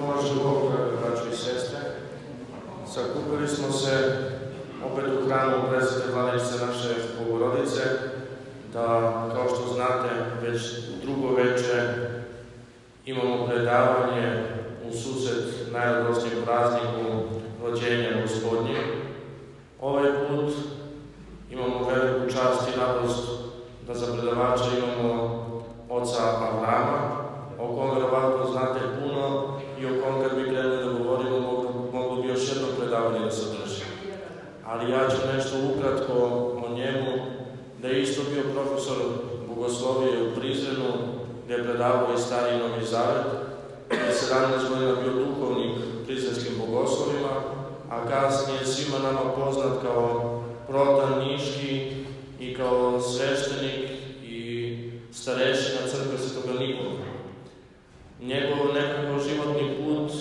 Pomaže Bog, drage braće i sestre. Sakupili smo se opet u hramu Presvete Vladičice naše Bogorodice, da, kao što znate, već drugo veče imamo predavanje u susret najradosnijem prazniku rođenja Gospodnje. Ovaj put imamo veliku čast i radost da za predavača imamo oca Avrama, o kom verovatno znate puno i o kom kad bi krenuli da govorimo moglo bi još jedno predavanje da se održi. Ali ja ću nešto ukratko o njemu, da je isto bio profesor bogoslovije u Prizrenu, gdje je predavao i Stari i Novi Zavet, i 17 godina bio duhovnik prizrenskim bogoslovima, a kasnije svima nama poznat kao protan niški i kao sveštenik i starešina crkve Svetoga Nikole. Njegov nekako životni put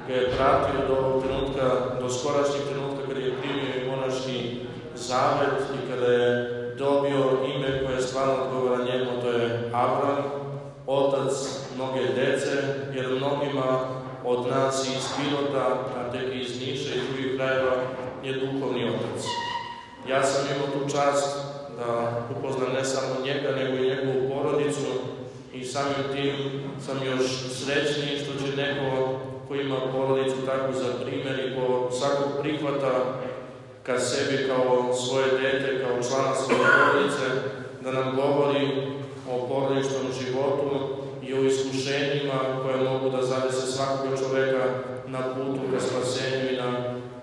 ga je pratio do ovog trenutka, do skorašnjeg trenutka kada je primio i monaški zavet i kada je dobio ime koje stvarno odgovara njemu, to je Avram, otac mnoge dece, jer mnogima od nas iz Pirota, a tek iz Niša i drugih krajeva je duhovni otac. Ja sam imao tu čast da upoznam ne samo njega, nego i njegovu porodicu i samim tim sam još srećniji što će neko ko ima porodicu tako za primjer i ko svakog prihvata ka sebi kao svoje dete, kao člana svoje porodice, da nam govori o porodičnom životu i o iskušenjima koje mogu da zadese svakog čoveka na putu ka spasenju i na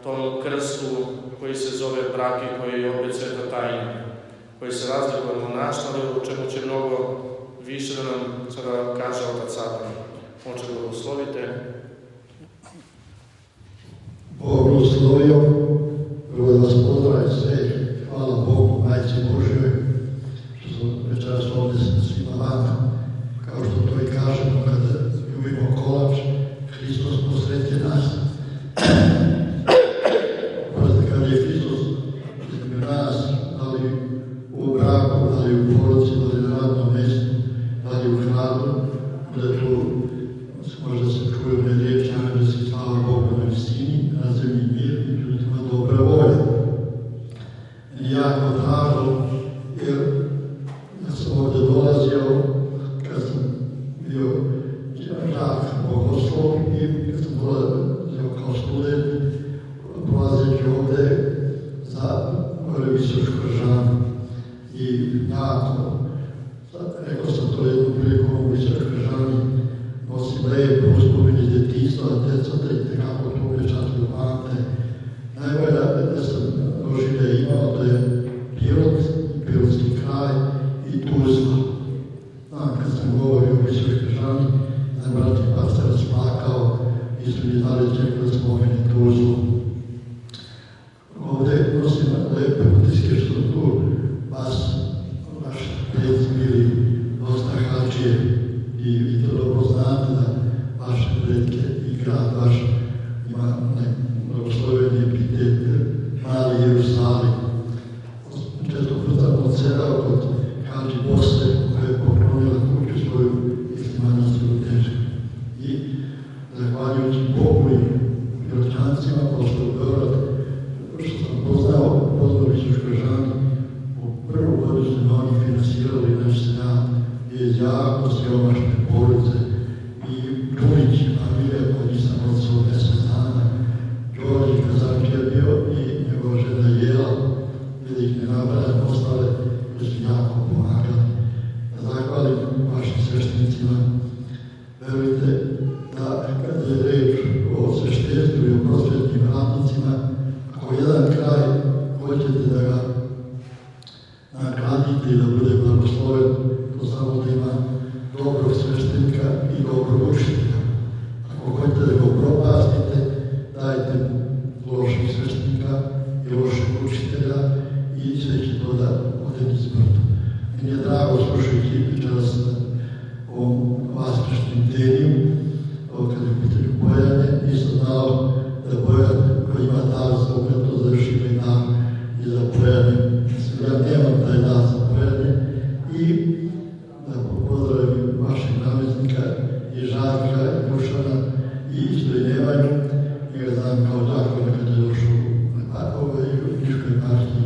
tom krstu koji se zove brak i koji je opet sveta tajna, koji se razlikuje od monaštva, o čemu će mnogo više da nam sada kaže otac Avram. Oče, blagoslovite. Bog blagoslovio, prvo da vas pozdravim sve, hvala Bogu, Majci Božjoj, što smo večeras ovdje svima vama, kao što to i kažemo kada ljubimo kolač, Hristos posredi nas. Kad je Hristos između nas, da li u braku, da li u porodici, da li na radnom mjestu, da li u hranu, da tu možda se čuju me riječi, da si slava Bogu na visini, na zemlji mir i ljudima dobra volja. I jako drago, jer ja sam ovdje dolazio kad sam bio žak bogoslov i kad sam dolazio kao student, dolazeći ovdje za Visoku Žanu. I jako, rekao sam to jednu priliku u Visokoj Žani, nosim lepo uspomeni iz djetinjstva, djeca da i tekako to upečatljivo pamte. Najbolje da sam doživlje imao da je Pirot, Pirotski kraj i Tuzla. Kad sam govorio o Visokoj Žani, najbrati pastor rasplakao i su mi znali čekao da spomeni Tuzlu. Ovdje nosim lepe utiske što tu vas, vaš predci bili dosta hađije i vi to dobro znate da vaše predke i grad vaš ima blagosloveni epitet Mali Jerusalim. Često puta odsedao kod hađi Bosne koja je poklonila kuću svoju i manastiru Težku. I zahvaljujući Bogu i Piroćancima, pošto u Beograd, što sam poznao Visoku Žanu, u prvu godinu su oni finansirali naš senat, je jako siromašne porodice i Čunić, familija koja nisam od svog 10 dana, Đorđe Kazanč je bio i njegova žena Jela, da ih ne nabrajam ostale, koji su jako pomagali. Da zahvalim vašim sveštenicima, verujte da kad je reč o sveštenstvu i o prosvetnim radnicima, ako jedan kraj hoćete da ga nagradite i da bude blagosloven, to samo da ima dobrog sveštenika i dobrog učitelja. Ako hoćete da ga upropastite, dajte mu lošeg sveštenika i lošeg učitelja i sve će to da ode nizbrdo. Meni je drago slušajući večeras o vaskršnjem teniju, kad je u pitanju Bojane, nisam znao da Bojan koji ima dar za umetno završimo i dar i za Bojane. Ja nemam taj dar za Bojane i da pozdravim vašeg namestnika i Žarka i Dušana isto i nemaju. Ja znam kao tako kad je došao u Niškoj partiji,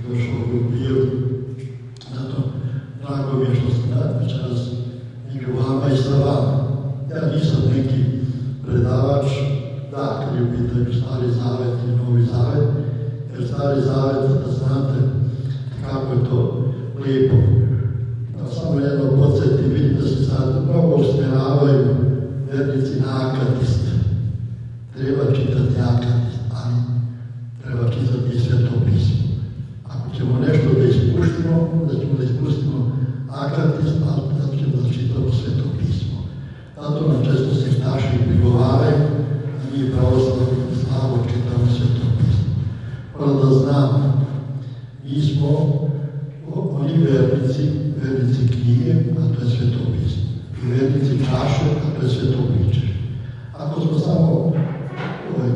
došao u Bijevu. Zato drago mi je što sam večeras među vama i sa vama. Ja nisam neki predavač, da, kad je u pitanju Stari Zavet i Novi Zavet, jer Stari Zavet, da znate kako je to lijepo. Da samo jedno podsjetim, vidim da se sad mnogo usmjeravaju vernici na akadist. Treba čitati akadist, ali treba čitati i Sveto pismo. Ako ćemo nešto da ispustimo, onda ćemo da ispustimo akadist, ali zato ćemo da čitamo Sveto pismo. Zato nam često sektaši prigovaraju, a mi pravoslavni slabo čitamo Sveto pismo. Moram da znamo, mi smo oni vernici knjige, a to je Sveto pismo. I vernici čaše, a to je Sveto priče. Ako smo samo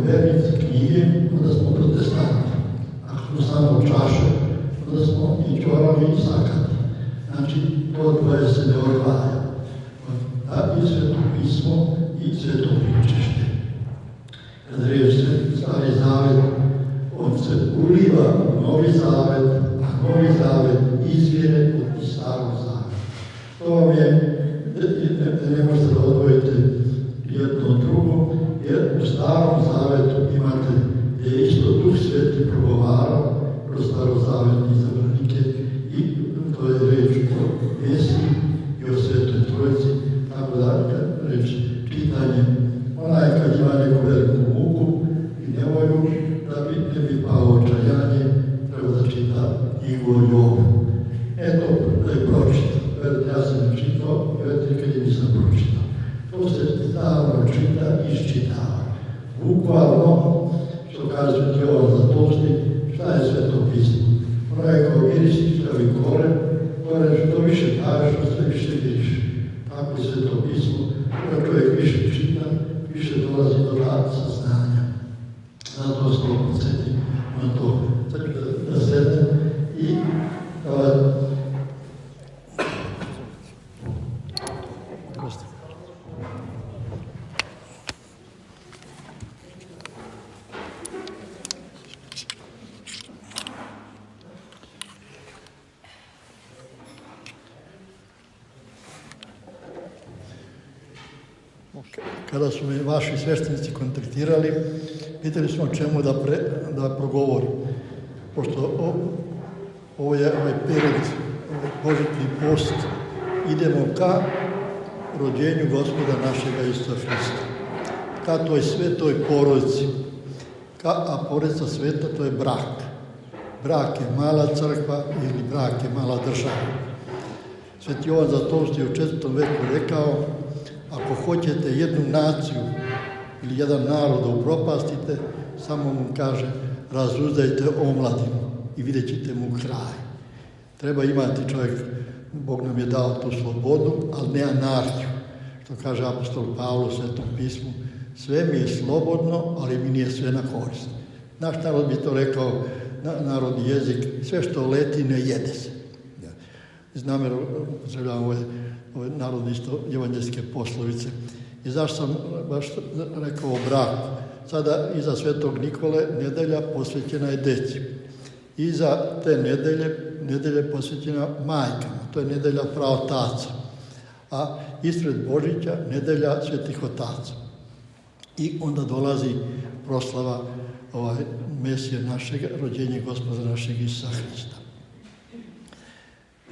vernici knjige, onda smo protestanti. Ako smo samo čaše, onda smo i čoravi i sakati. Znači, to dvoje se ne odvaja. Da, i Sveto pismo i Sveto pričešte. Kad reč Stari Zavet, on se uliva u Novi Zavet, a Novi Zavet izvire iz Starog Zaveta. To vam je, ne možete da odvojite jedno od drugo, jer u Starom Zavetu imate gdje je isto Duh Sveti progovarao kroz starozavetne izabranike i to je reč o Mesiji i o Svetoj Trojici, tako da reč čitanje, onaj kad ima neku veliku muku i nevolju, da ne bi pao očajanje, treba da čita Ivo Jovu. Eto, da je pročitao. Verite, ja sam ne čitao, verite, kad je nisam pročitao. To se stalno čita i iščitava. Bukvalno, što kaže Jovan Zlatulski, šta je Sveto pismo? Ono je kao miris, kao i koren, što više kažeš, što više vidiš. Tako je Sveto pismo, kada čovjek više čita, više dolazi do saznanja. Zato se podsjetim na to. Sad ću da sedem i kada su me vaši sveštenici kontaktirali, pitali smo o čemu da progovorim. Pošto ovo je ovaj period, božitni post, idemo ka rođenju Gospoda našega Isusa Hrista. Ka toj svetoj porodici. A porodica sveta to je brak. Brak je mala crkva ili brak je mala država. Sveti Jovan Zlatulski u 4. veku rekao, ako hoćete jednu naciju ili jedan narod da upropastite, samo mu kaže, razuzdajte omladinu i vidjet ćete mu kraj. Treba imati čovjek, Bog nam je dao tu slobodu, ali ne anarhiju. Što kaže apostol Pavlo u Svetom pismu, sve mi je slobodno, ali mi nije sve na korist. Naš narod bi to rekao, narodni jezik, sve što leti ne jede se. Namjerno upotrebljavam ove narodne isto evanđelske poslovice. I zašto sam baš rekao o braku? Sada iza Svetog Nikole nedelja posvećena je deci. Iza te nedelje posvećena majkama. To je nedelja praotaca. A ispred Božića nedelja Svetih otaca. I onda dolazi proslava Mesije našeg, rođenje Gospoda našeg Isusa Hrista.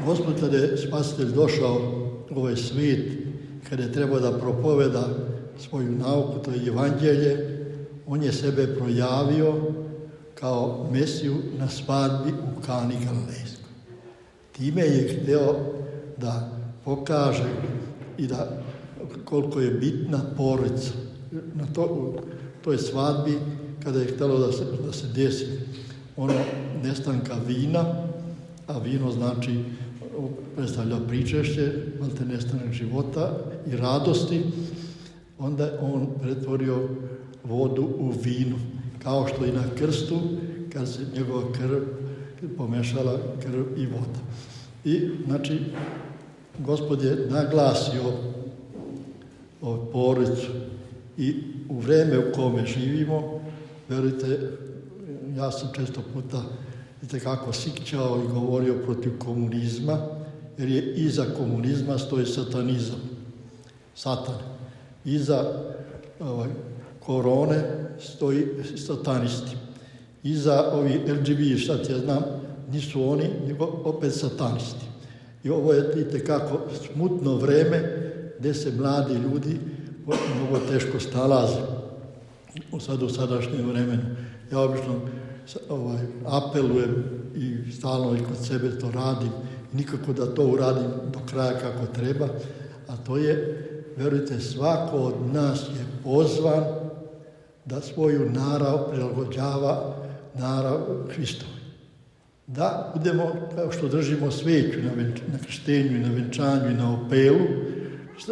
Gospod, kada je Spasitelj došao u ovaj svijet, kada je trebao da propoveda svoju nauku, to je evanđelje, on je sebe projavio kao Mesiju na svadbi u Kani Galilejskoj. Time je hteo da pokaže i da koliko je bitna porodica. Na toj svadbi, kada je htelo da se desi ono nestanka vina, a vino znači predstavlja pričešće, malte nestanak života i radosti, onda je on pretvorio vodu u vino, kao što i na krstu, kad se njegova krv pomešala krv i voda. I, znači, Gospod je naglasio porodicu I u vreme u kome živimo, verujte, ja sam često puta itekako sikćao i govorio protiv komunizma, jer je iza komunizma stoji satanizam. Satan. Iza korone stoji satanisti. Iza ovi LGBT, šta ti ja znam, nisu oni, nego opet satanisti. I ovo je itekako smutno vreme gdje se mladi ljudi mnogo teško snalaze u sadašnjem vremenu. Ja obično apelujem i stalno i kod sebe to radim, nikako da to uradim do kraja kako treba, a to je, verujte, svako od nas je pozvan da svoju narav prilagođava narav Hristovu. Da budemo, kao što držimo sveću na krštenju i na venčanju i na opelu,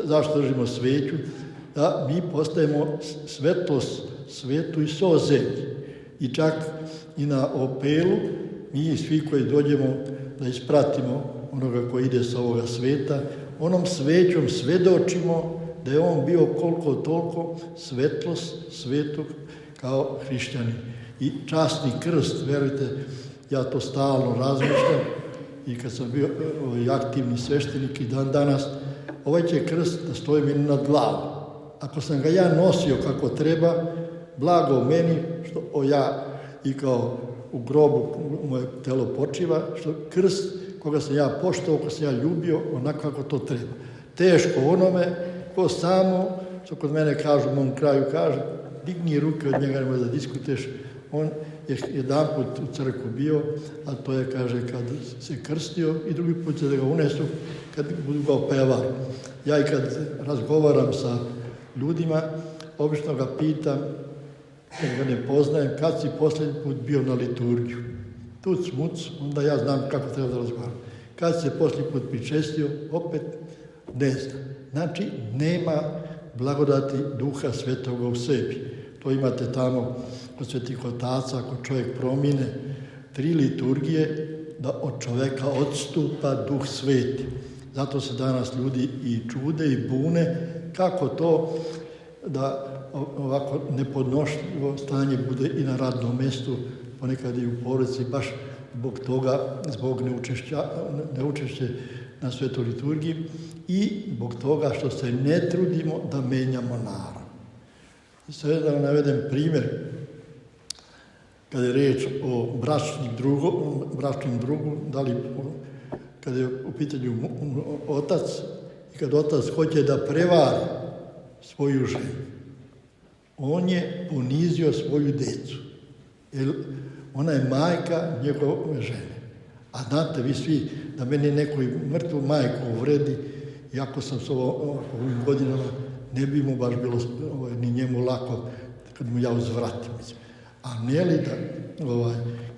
zašto držimo sveću? Da mi postajemo svetlost svetu i sozemlji. I čak i na opelu mi svi koji dođemo da ispratimo onoga koji ide sa ovoga sveta, onom svećom svedočimo da je on bio koliko toliko svetlost svetog kao hrišćanin. I časni krst, verujte, ja to stalno razmišljam i kad sam bio aktivni sveštenik i dan danas, ovaj će krst da stoji meni nad glavom. Ako sam ga ja nosio kako treba, blago meni što ja i kao u grobu moje telo počiva, što krst koga sam ja poštovao, koga sam ja ljubio, onako kako to treba. Teško onome ko samo, što kod mene kažu, u mom kraju kaže, digni ruke od njega, nemoj da diskuteš. On je jedan put u crkvu bio, a to je, kaže, kad se krstio i drugi put će da ga unesu kad budu ga opevali. Ja i kad razgovaram sa ljudima, obično ga pitam, kad ga ne poznajem, kad si posljednji put bio na liturgiju. Tuc, muc, onda ja znam kako treba da razgovaram. Kad se posljednji put pričestio, opet ne znam. Znači, nema blagodati Duha Svetoga u sebi. To imate tamo kod svetih otaca, ako čovjek promine 3 liturgije, da od čovjeka odstupa Duh Sveti. Zato se danas ljudi i čude i bune kako to da ovako nepodnošljivo stanje bude i na radnom mjestu, ponekad i u porodici, baš zbog toga, zbog neučešće na svetoj liturgiji i zbog toga što se ne trudimo da menjamo narod. Sada da vam navedem primjer, kada je riječ o bračnom drugu, da li kada je u pitanju otac i kad otac hoće da prevari svoju ženu, on je ponizio svoju djecu, jer ona je majka njegove žene. A znate vi svi da meni neko mrtvu majku uvredi, iako sam s ovim godinama, ne bi mu baš bilo ni njemu lako kad mu ja uzvratim. A ne li da,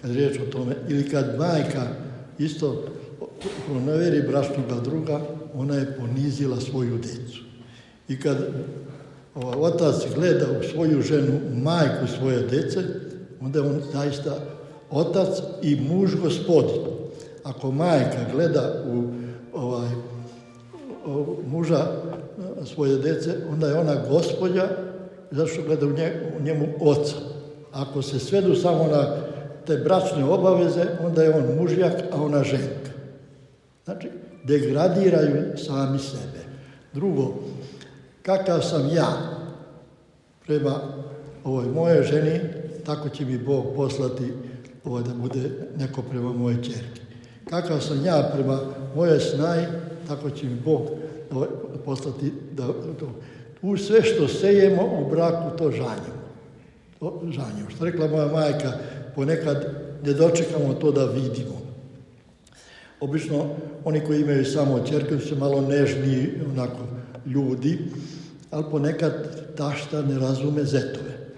kad riječ o tome, ili kad majka isto pronevjeri bračnoga druga, ona je ponizila svoju djecu. I kad otac gleda u svoju ženu, majku svoje djece, onda je on zaista otac i muž gospodin. Ako majka gleda u muža svoje djece, onda je ona gospođa, zato što gleda u njemu oca. Ako se svedu samo na te bračne obaveze, onda je on mužjak, a ona ženka. Znači, degradiraju sami sebe. Drugo, kakav sam ja prema ovoj moje ženi, tako će mi Bog poslati da bude neko prema moje ćerki. Kakav sam ja prema moje snaji, tako će mi Bog poslati da to. U sve što sejemo u braku, to žanjemo. Što rekla moja majka, ponekad ne dočekamo to da vidimo. Obično, oni koji imaju samo ćerke su malo nežniji onako ljudi, ali ponekad tašta ne razume zetove.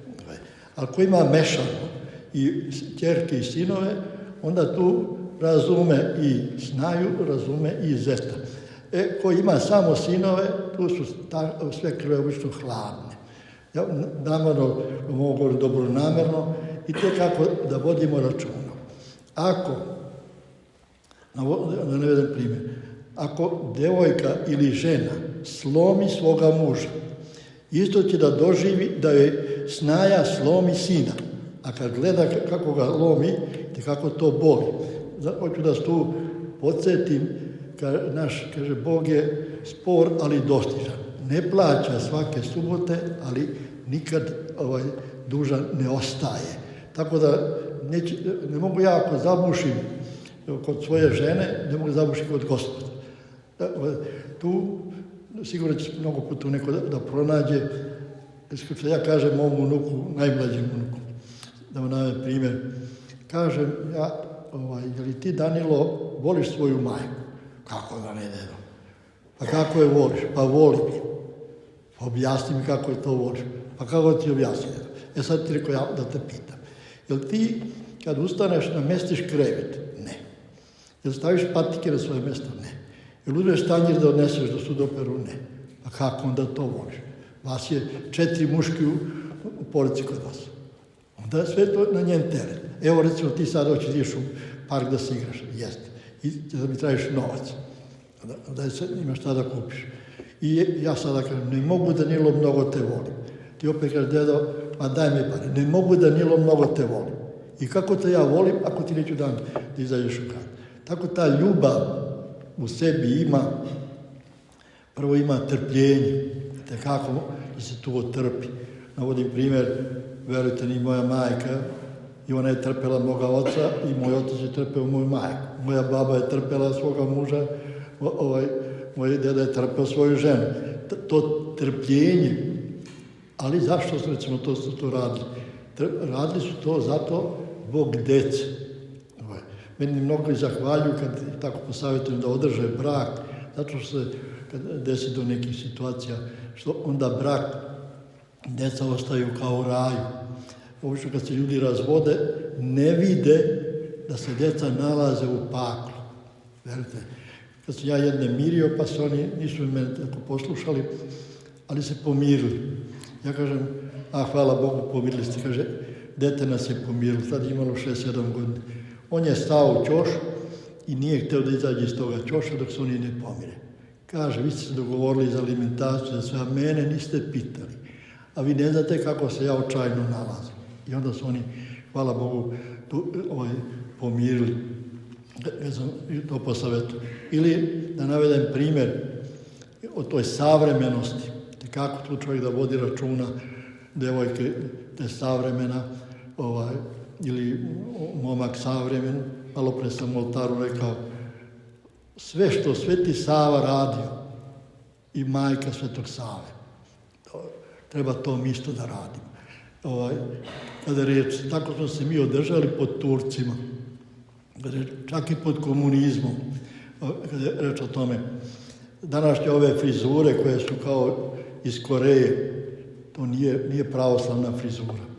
Ali ko ima mešano i ćerke i sinove, onda tu razume i snaju, razume i zeta. Ko ima samo sinove, tu su sve krve obično hladne. Ja namerno mogu govoriti dobronamerno i te kako da vodimo računa. Ako, da navedem primjer, ako devojka ili žena slomi svoga muža Isto će da doživi da je snaja slomi sina. A kad gleda kako ga lomi, kako to boli. Hoću da se tu podsjetim, kaže, Bog je spor, ali dostižan. Ne plaća svake subote, ali nikad dužan ne ostaje. Tako da ne mogu ja ako zabušim kod svoje žene, ne mogu zabušiti kod Gospoda. Tu sigurno će mnogo puta neko da pronađe. Što ja kažem mom unuku, najmlađem unuku, da vam navedem primjer. Kažem ja, je li ti, Danilo, voliš svoju majku? Kako da ne, dedo? Pa kako je voliš? Pa volim je. Pa objasni mi kako je to voliš. Pa kako ti objasni? Sad ti rekao ja da te pitam. Jel ti kad ustaneš namestiš krevet? Ne. Jel staviš patike na svoje mjesto? Ne. Jel uzmeš tanjir da odneseš do sudoperu? Ne. Pa kako onda to voliš? Vas je 4 muški u porodici kod vas. Onda je sve to na njen teret. Evo recimo ti sad hoćeš u park da se igraš. Jeste. I da mi tražiš novac. Da se imaš šta da kupiš. I ja sada kažem, ne mogu, Danilo, mnogo te volim. Ti opet kažeš, dedo, ma daj mi pare. Ne mogu, Danilo, mnogo te volim. I kako te ja volim ako ti neću dan da izađeš u grad. Tako ta ljubav u sebi ima, prvo ima trpljenje. Te kako da se tu otrpi. Navodim primjer, verujte ni moja majka, i ona je trpela moga oca i moj otac je trpeo moju majku. Moja baba je trpela svoga muža, moj deda je trpeo svoju ženu. To trpljenje, ali zašto su recimo to radili? Radili su to zato zbog dece. Meni mnogo i zahvaljuju kad tako posavjetujem da održe brak, zato što se kad desi do nekih situacija, što onda brak, djeca ostaju kao u raju. Obično kad se ljudi razvode, ne vide da se djeca nalaze u paklu. Verujte, kad sam ja jedne mirio, pa se oni nisu mene tako poslušali, ali se pomirili. Ja kažem, hvala Bogu, pomirili ste. Kaže, dete nas je pomirilo, sad je imalo 6-7 godina. On je stao u ćoš i nije htio da izađe iz toga ćoša dok se oni ne pomire. Kaže, vi ste se dogovorili za alimentaciju, za sve, a mene niste pitali. A vi ne znate kako se ja očajno nalazim. I onda su oni, hvala Bogu, pomirili. Ne znam, to po savjetu. Ili da navedem primjer o toj savremenosti. Kako tu čovjek da vodi računa, devojke te savremena, ili momak savremen. Malo pre sam u oltaru rekao, sve što Sveti Sava radio i majka Svetog Save, treba to mi isto da radimo. Kada je riječ, tako smo se mi održali pod Turcima, čak i pod komunizmom, kada je reč o tome. Današnje ove frizure koje su kao iz Koreje, to nije pravoslavna frizura.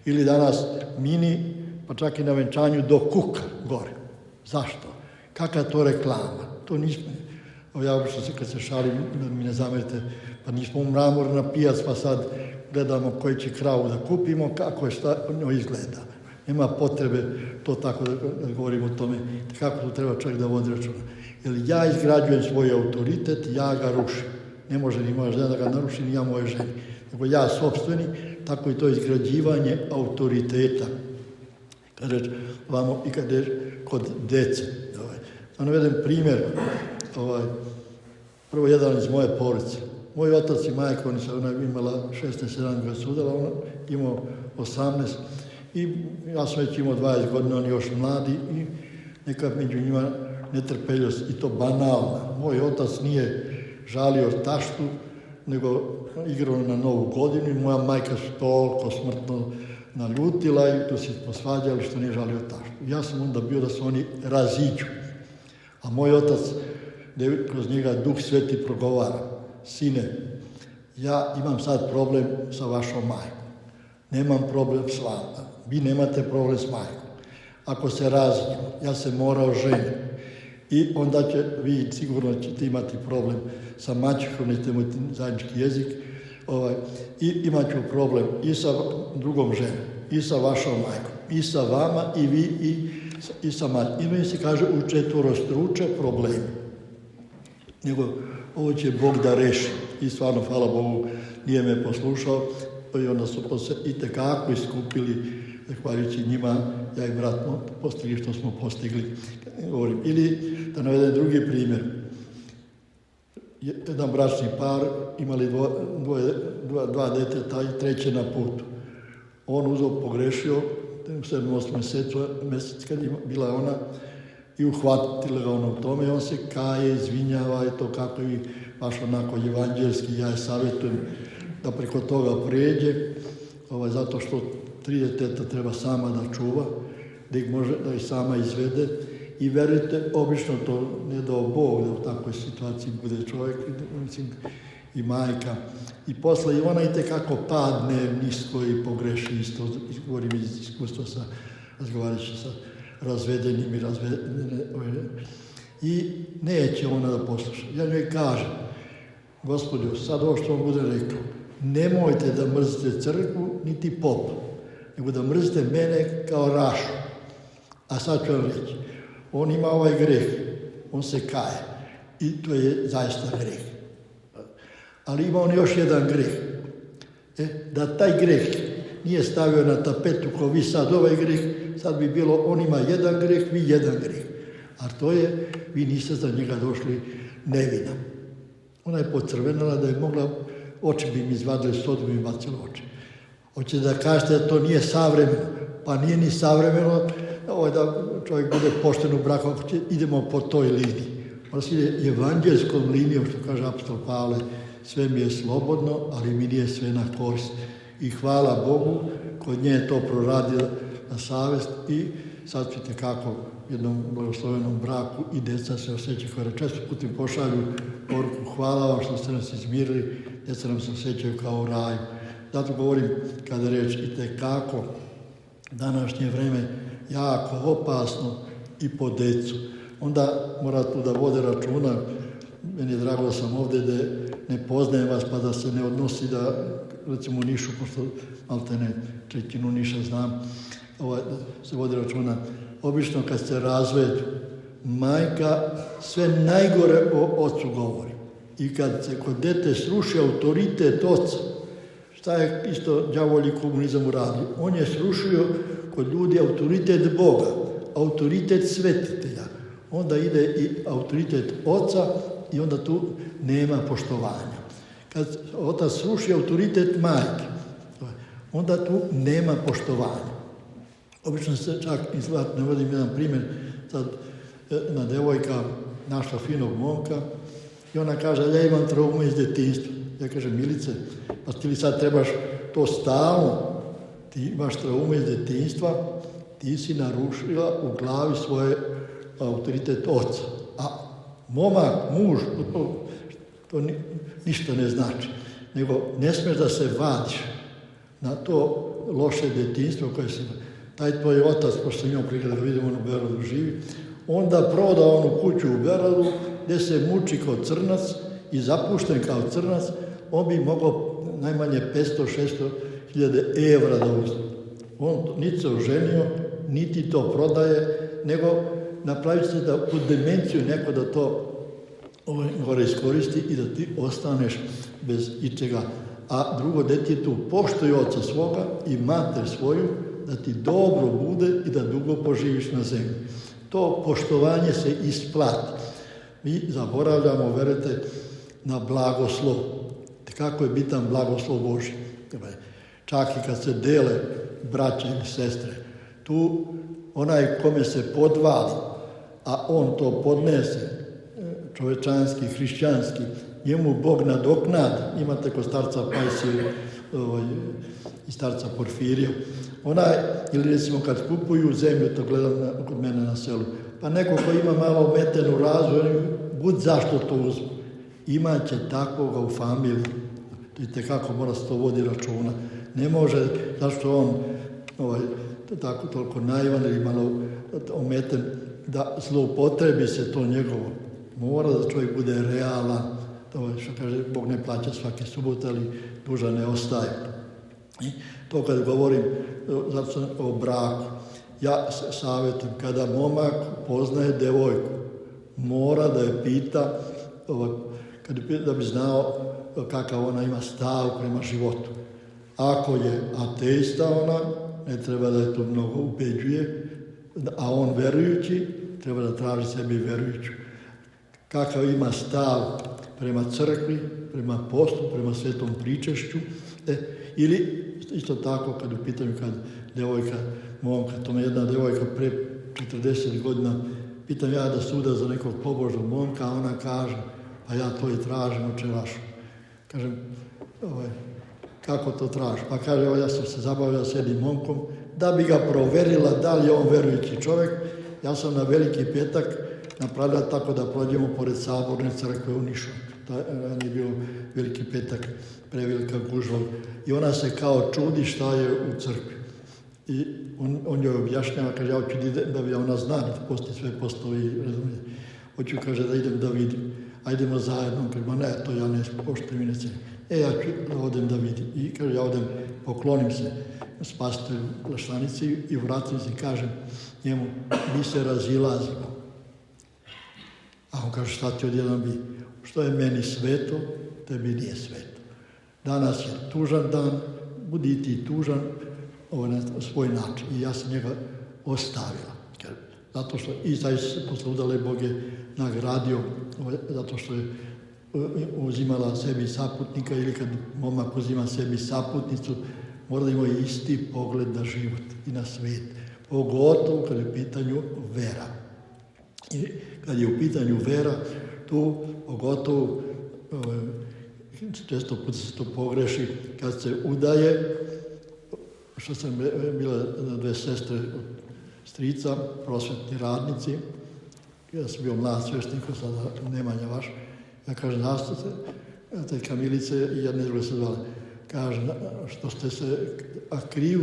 Ili danas mini, pa čak i na venčanju do kuka gore. Zašto? Kakva to reklama? To nismo. Ja obično se kad se šalim, da mi ne zamerite, pa nismo u mramor na pijac, pa sad gledamo koji će kravu da kupimo, kako je šta njoj izgleda. Nema potrebe to tako da govorimo o tome, kako to treba čovjek da vodi računa. Jer ja izgrađujem svoj autoritet, ja ga rušim. Ne može ni moja žena da ga naruši, ni ja moje ženi. Nego ja sopstveni, tako i to izgrađivanje autoriteta. Kad reč vamo i kad je kod dece. Da navedem primjer, prvo jedan iz moje porodice. Moj otac i majka, ona je imala 16-17 godina sudala, ona imao 18 i ja sam već imao 20 godina, oni još mladi i neka među njima netrpeljivost i to banalna. Moj otac nije žalio taštu, nego igrao na Novu godinu i moja majka se toliko smrtno naljutila i tu se posvađali što nije žalio taštu. Ja sam onda bio da se oni raziđu. A moj otac, kroz njega Duh Sveti progovara, sine, ja imam sad problem sa vašom majkom. Nemam problem s vama. Vi nemate problem s majkom. Ako se raziđemo, ja se morao ženiti. I onda vi sigurno ćete imati problem sa maćehom, nećete imati zajednički jezik. I imat ću problem i sa drugom ženom, i sa vašom majkom, i sa vama, i vi, i sa maćehom. I meni se kaže učetvorostruče problemi. Nego ovo će Bog da reši. I stvarno, hvala Bogu, nije me poslušao i onda su se itekako iskupili, zahvaljujući njima, ja i brat postigli što smo postigli. Ili da navedem drugi primjer. Jedan bračni par, imali dva deteta i treće na putu. On pogrešio u 7-8 mjesec kad je bila ona i uhvatila ga ono u tome, on se kaje, izvinjava i to kako i baš onako evanđelski, ja je savjetujem da preko toga prijeđe, zato što 3 deteta treba sama da čuva, da ih može da ih sama izvede i verujte, obično to ne dao Bog da u takvoj situaciji bude čovjek, mislim, i majka. I posle i ona itekako padne nisko i pogreši isto, govorim iz iskustva razgovarajući sa razvedenim i neće ona da posluša. Ja njoj kažem, Gospodju, sad ovo što vam bude rekao, nemojte da mrzite crkvu niti popa, nego da mrzite mene kao Rašu. A sad ću vam reći, on ima ovaj greh, on se kaje i to je zaista greh. Ali ima on još jedan greh. Da taj greh nije stavio na tapetu kao vi sad ovaj greh, sad bi bilo on ima jedan greh, vi jedan greh. A to je, vi niste za njega došli nevina. Ona je pocrvenala da je mogla, oči bi mi izvadili, sodu bi mi bacili oči. Hoće da kažete da to nije savremeno. Pa nije ni savremeno da čovjek bude pošten u braku, ako idemo po toj liniji. Ona se ide evanđelskom linijom, što kaže apostol Pavle, sve mi je slobodno, ali mi nije sve na korist. I hvala Bogu, kod nje je to proradio na savest i sad vidite kako u jednom blagoslovenom braku i djeca se osjećaju, koja često putem pošalju poruku, hvala vam što ste nas izmirili, djeca nam se osjećaju kao u raju. Zato govorim, kada reč itekako današnje vreme jako opasno i po decu. Onda mora tu da vode računa, meni je drago da sam ovdje, da ne poznajem vas pa da se ne odnosi da, recimo u Nišu, pošto malte ne trećinu Niša znam, da se vodi računa. Obično kad se razvedu, majka sve najgore o ocu govori. I kad se kod dete sruši autoritet oca, šta je isto đavolji komunizam uradio? On je srušio kod ljudi autoritet Boga, autoritet svetitelja. Onda ide i autoritet oca i onda tu nema poštovanja. Kad otac sruši autoritet majke, onda tu nema poštovanja. Obično se čak izgledati, ne vodim jedan primjer, sad jedna devojka našla finog momka i ona kaže, ja imam traumu iz djetinjstva. Ja kažem, Milice, pa ti li sad trebaš to stalno, ti imaš traumu iz djetinjstva, ti si narušila u glavi svoje autoritet oca. A momak, muž, to ništa ne znači. Nego ne smiješ da se vadiš na to loše djetinjstvo koje si... Taj tvoj otac, pošto sam imao prikada da vidimo on u Beogradu živi, onda proda onu kuću u Beogradu gdje se muči kao crnac i zapušten kao crnac, on bi mogao najmanje 500-600 hiljade evra da uzme. On niti se oženio, niti to prodaje, nego napravi se da u demenciju neko da to gore iskoristi i da ti ostaneš bez ičega. A drugo djetetu poštuje oca svoga i mater svoju, da ti dobro bude i da dugo poživiš na zemlji. To poštovanje se isplati. Mi zaboravljamo, verujte, na blagoslov. Kako je bitan blagoslov Božji. Čak i kad se dele braće i sestre, tu onaj kome se podvali, a on to podnese, čovečanski, hrišćanski, njemu Bog nadoknadi. Imate kod starca Pajsija i starca Porfirija. Ili recimo kad kupuju zemlju, to gledam kod mene na selu, pa neko ko ima malo metenu razvoju, bud zašto to uzmu. Imaće takvoga u familiji. Vidite kako mora se to vodi računa. Ne može, zašto on tako toliko naivan ili malo ometen, da zloupotrebi se to njegovo. Mora da čovjek bude realan. To što kaže, Bog ne plaća svake subote, ali dužan ne ostaje. I to kad govorim o braku, ja savjetujem, kada momak poznaje devojku, mora da je pita, da bi znao kakav ona ima stav prema životu. Ako je ateista ona, ne treba da je to mnogo ubeđuje, a on verujući, treba da traži sebi verujuću. Kakav ima stav prema crkvi, prema postu, prema svetom pričešću. Ili isto tako kad u pitanju kad devojka, momka, to me jedna devojka pre 40 godina, pitam ja da suda za nekog pobožnog momka, a ona kaže, pa ja to i tražim oče vašu. Kažem, kako to tražiš? Pa kaže, ja sam se zabavljao s jednim momkom, da bi ga proverila da li je on verujući čovjek. Ja sam na Veliki petak napravila tako da prođemo pored saborne crkve u Nišu. To je bio Veliki petak, prevelika gužva. I ona se kao čudi šta je u crkvi. I on joj objašnjava, kaže, ja hoću da bi ona zna da posti sve postoji, razumije. Hoću, kaže, da idem da vidim. Ajdemo zajedno. Kaže, ma ne, to ja ne poštujem i ne cijenim. Ja ću da odem da vidim. I kaže, ja odem, poklonim se spasitelju Plaštanici i vratim se i kažem njemu, mi se razilazimo. A on kaže, šta ti odjedan bi? Što je meni sveto, tebi nije sveto. Danas je tužan dan, budi ti tužan na svoj način. I ja sam njega ostavila. Zato što i taj se posle udale Bog je nagradio, zato što je uzimala sebi saputnika ili kad momak uzima sebi saputnicu, mora da ima isti pogled na život i na svijet. Pogotovo kad je u pitanju vera. I kad je u pitanju vera, tu pogotovo često puta se to pogreši kad se udaje, što sam bila dve sestre od strica, prosvetni radnici, ja sam bio mlad sveštenik, sada Nemanja vaš, ja kažem, nastavite, tetka Milice i jedne druge se zvale, kaže, što ste se, a kriju,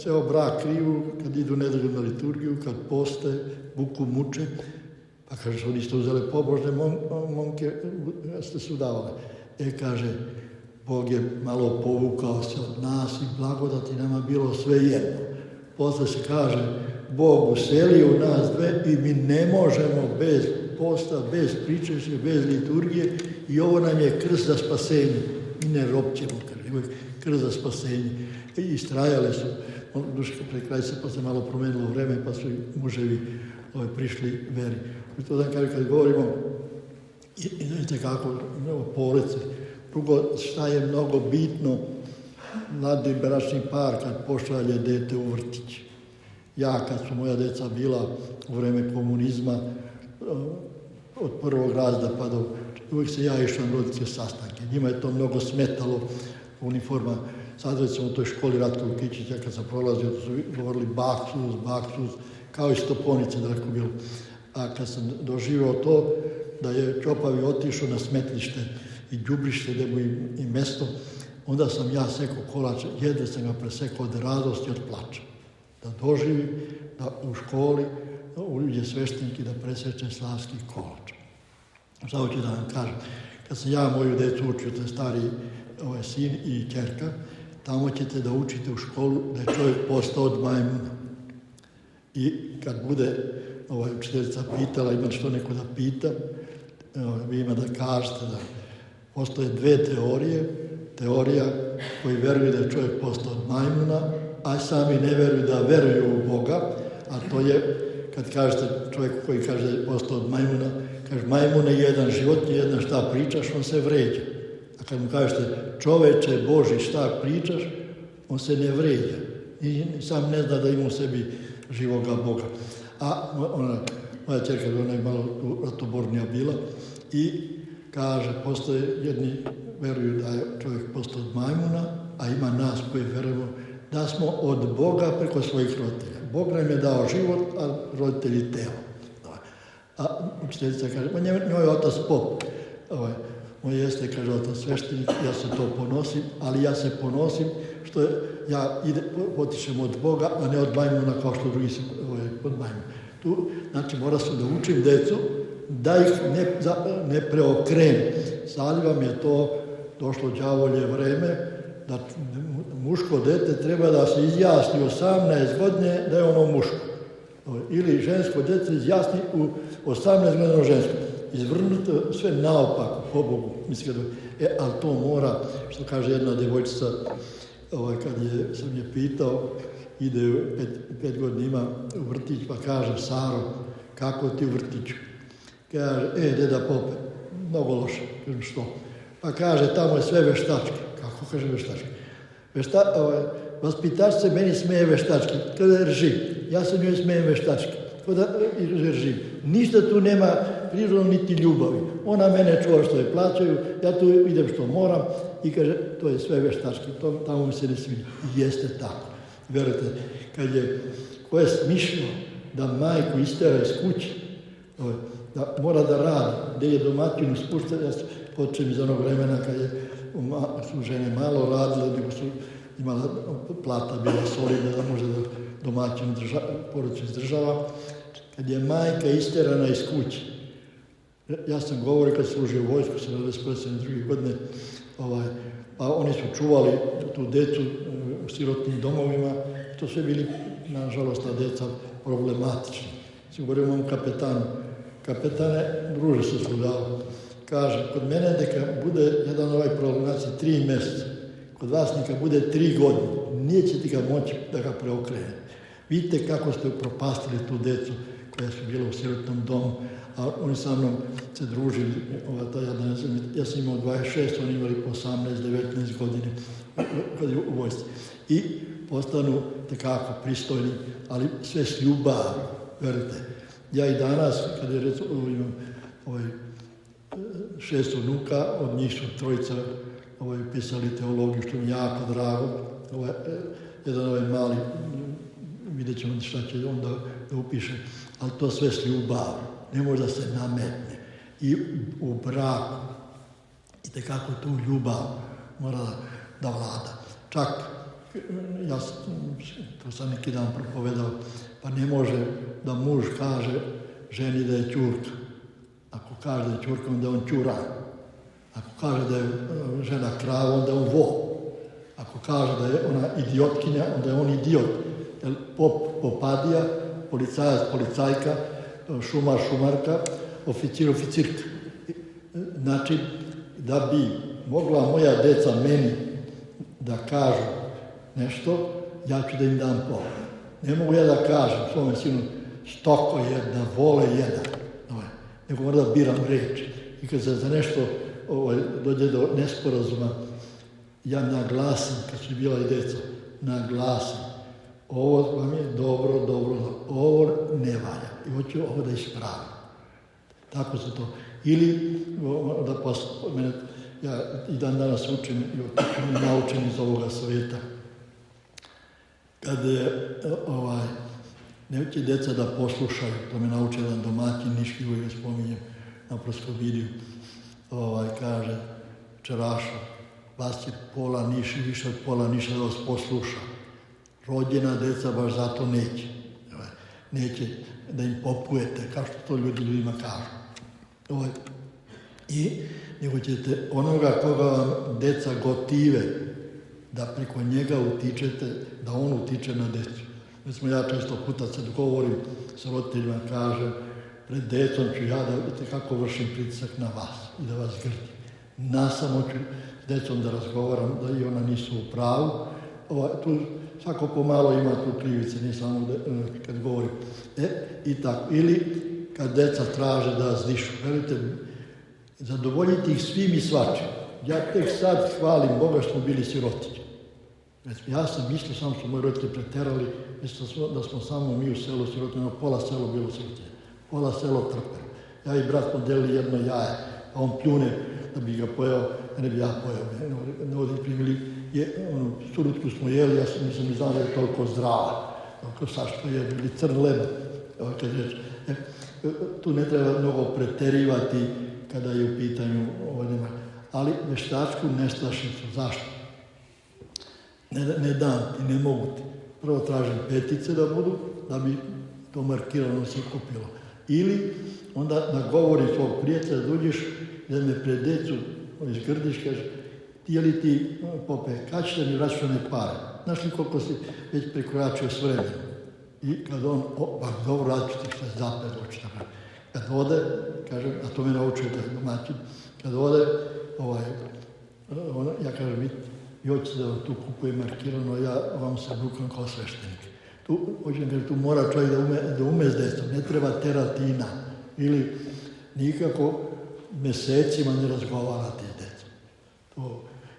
ceo brak kriju, kad idu nedelju na liturgiju, kad poste, buku muče, pa kaže, što niste uzeli pobožne momke, ste se udavali. Kaže, Bog je malo povukao se od nas i blagodati nama bilo sve jedno. Posle se kaže, Bog uselio u nas dve i mi ne možemo bez posta, bez pričešća, bez liturgije i ovo nam je krst za spasenje. Mi ne ropćemo, kaže, krst za spasenje. I istrajale su, duška pre kraj se posle malo promenilo vreme, pa su i muževi prišli veri. I to da kaže, kad govorimo, i znate kako, porodice, drugo, šta je mnogo bitno, mladi bračni par kad pošalje dete u vrtić. Ja, kad su moja deca bila u vreme komunizma, od prvog razda pa do... Uvijek se ja išao na roditeljske sastanke. Njima je to mnogo smetalo, uniforma. Sad recimo u toj školi Ratka Lukičića, kad sam prolazio, su govorili baksuz, kao i Stoponice daleko bilo. A kad sam doživio to, da je Čopavi otišao na smetlište i đubrište, gde mu i mesto, onda sam ja sekao kolač, jedva sam ga presekao od radosti, od plača. Da doživim da u školi uđe sveštenik i da preseče slavski kolač. Šta hoću da vam kažem? Kad sam ja moju decu učio, to je stari sin i ćerka, tamo ćete da učite u školu da je čovjek postao od majmuna. I kad bude učiteljica pitala, ima što neko da pita, vi ima da kažete da postoje dve teorije. Teorija koji veruju da je čovjek postao od majmuna, a sami ne veruju da veruju u Boga, a to je, kad kažete čovjeku koji kaže da je postao od majmuna, kaže majmun je jedan životinje, jedna šta pričaš, on se vređa. A kad mu kažete čoveče Boži šta pričaš, on se ne vređa. I sam ne zna da ima u sebi živoga Boga. A moja ćerka, ona je malo ratobornija bila i kaže, postoje jedni veruju da je čovjek postao od majmuna, a ima nas koji verujemo da smo od Boga preko svojih roditelja. Bog nam je dao život, a roditelji telo. A učiteljica kaže, ma njoj je otac pop. Moj jeste, kaže, otac sveštenik, ja se to ponosim, ali ja se ponosim što ja potičem od Boga, a ne od majmuna kao što drugi se od majmuna. Tu, znači, mora se da učim decu da ih ne preokrenu. Sad vam je to došlo đavolje vreme, da muško dete treba da se izjasni u 18 godine da je ono muško. Ili žensko dete izjasni u 18 godina žensko. izvrnuto sve naopako, pobogu. Mislim da, ali to mora, što kaže jedna devojčica, kad sam je pitao, ide 5 godina ima u vrtić, pa kaže, Saro, kako ti u vrtiću? Kaže, deda Pope, mnogo loše. Kažem, što? Pa kaže, tamo je sve veštački. Kako kaže veštački? Vaspitač se meni smeje veštački, kada rži. Ja se njoj smejem veštački, kada ržim. Ništa tu nema prirodno niti ljubavi. Ona mene čuva što je plaćaju, ja tu idem što moram i kaže, to je sve veštački, tamo mi se ne sviđa. I jeste tako. Verujte, ko je smišljao da majku istera iz kuće, da mora da radi, gdje je domaćinu spuštena, ja počnem iz onog vremena kad su žene malo radile, nego su imala plata, bila solidna, da može da domaćinu porodicu izdržava. Kad je majka isterana iz kuće, ja sam govorio kad služio u vojsku, 1972. godine, pa oni su čuvali tu decu u sirotnim domovima, to sve bili, nažalost, ta deca problematični. Sam govorio mom kapetanu, kapetane, druže se sludao, kaže, kod mene neka bude jedan problematični 3 mjeseca, kod vas neka bude 3 godine, nećete ga moći da ga preokrene. Vidite kako ste propastili tu decu koja su bila u sirotnom domu, a oni sa mnom se družili, ja sam imao 26, oni imali po 18-19 godine u vojsci. I postanu tekako pristojni, ali sve s ljubavi, verujte. Ja i danas, kada je recimo imam 6 unuka, od njih su 3 pisali teologiju, što mi jako drago. Jedan mali, vidjet ćemo šta će on da upiše, ali to sve s ljubavi, ne može da se nametne. I u braku, i tekako tu ljubav mora da vlada. Čak, ja to sam neki dan propovedao, pa ne može da muž kaže ženi da je ćurka. Ako kaže da je ćurka, onda je on ćuran. Ako kaže da je žena krava, onda je on vo. Ako kaže da je ona idiotkinja, onda je on idiot. Jer pop, popadija, policajac, policajka, šumar, šumarka, oficir, oficirka. Znači, da bi mogla moja deca meni da kažu nešto, ja ću da im dam pola. Ne mogu ja da kažem svome sinu stoko jedna, vole jedan, nego moram da biram reči. I kad se za nešto dođe do nesporazuma, ja naglasim, kad su bila i deca, naglasim. Ovo vam je dobro, ovo ne valja i hoću ovo da ispravim. Tako se to. Ili, da mene, ja i dan danas učim i otičem i naučim iz ovoga svijeta. Kad neće deca da poslušaju, to me nauči jedan domaćin niški, koji ga spominjem na Proskovidiju, kaže Čeraša, vas je pola Niša, više od pola Niša da vas posluša. Rođena deca baš zato neće. Neće da im popujete, kao što to ljudima kažu. I nego ćete onoga koga vam deca gotive, da preko njega utičete, da on utiče na decu. Recimo, ja često puta se govorim sa roditeljima, kažem, pred decom ću ja da kako vršim pritisak na vas i da vas grdim. Nasamo ću s decom da razgovaram, da i ona nisu u pravu. Tu svako pomalo ima tu krivice, nije samo kad govorim. I tako. Ili kad deca traže da zdišu. Verujte, zadovoljiti ih svim i svačim. Ja tek sad hvalim Boga što smo bili sirotići. Ja sam mislio, samo su moji roditelji preterali, mislio da smo samo mi u selu sirotinje, pola selo bilo sirotinje, pola selo trpelo. Ja i brat smo delili jedno jaje, a on pljune da bi ga pojeo, a ne bi ja pojeo. Ne ovdje primili, surutku smo jeli, ja nisam ni znao da je toliko zdrava. Kao Saško je, ili crn leba. Tu ne treba mnogo preterivati kada je u pitanju ali veštačku nestašnicu. Zašto? Ne dam ti, ne mogu ti. Prvo tražim petice da budu, da bi to markirano se kupilo. Ili onda nagovori svog prijatelja da uđeš, da me pred decu izgrdiš, kaže, ti li ti, Pope, kad ćete mi vraćati one pare? Znaš li koliko si već prekoračio s vremenom? I kad on, dobro, vraću ti šta zapet oči. kad ode, kažem, a to me naučio taj domaćin, kad ode, ja kažem, vi hoćete da tu kupuje markirano, ja vam se brukam kao sveštenik. Tu mora čovjek da ume s djecom, ne treba teratina ili nikako mesecima ne razgovarati s djecom.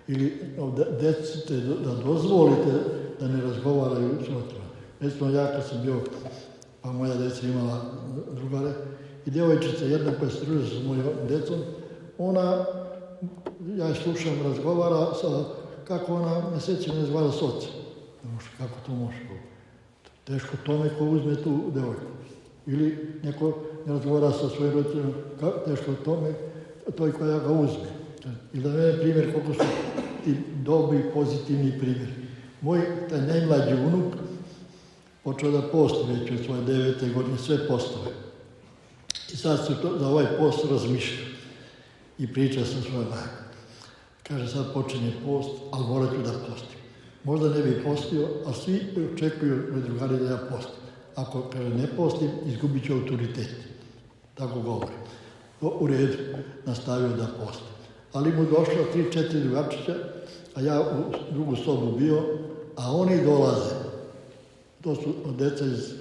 Ili djecite da dozvolite da ne razgovaraju s roditeljima. Recimo ja kad sam bio, pa moja djeca imala drugare, i djevojčica jedna koja se druži sa mojom djecom, ja je slušam, razgovara kako ona mesecima ne razgovara s ocem. Kako to može? Teško tome ko uzme tu devojku. Ili neko ne razgovara sa svojim roditeljima, teško tome, toj koja ga uzme. Ili da mene primjer koliko su ti dobri, pozitivni primjeri. Moj taj najmlađi unuk počeo da posti već od svoje 9. godine, sve postove. I sad se za ovaj post razmišlja i priča sa svojom majkom. Kaže, sad počinje post, ali morat ću da postim. Možda ne bi postio, a svi očekuju moji drugari da ja postim. Ako kaže, ne postim, izgubit ću autoritet. Tako govori. U redu, nastavio da postim. Ali mu došlo 3-4 drugačića, a ja u drugu sobu bio, a oni dolaze. To su deca iz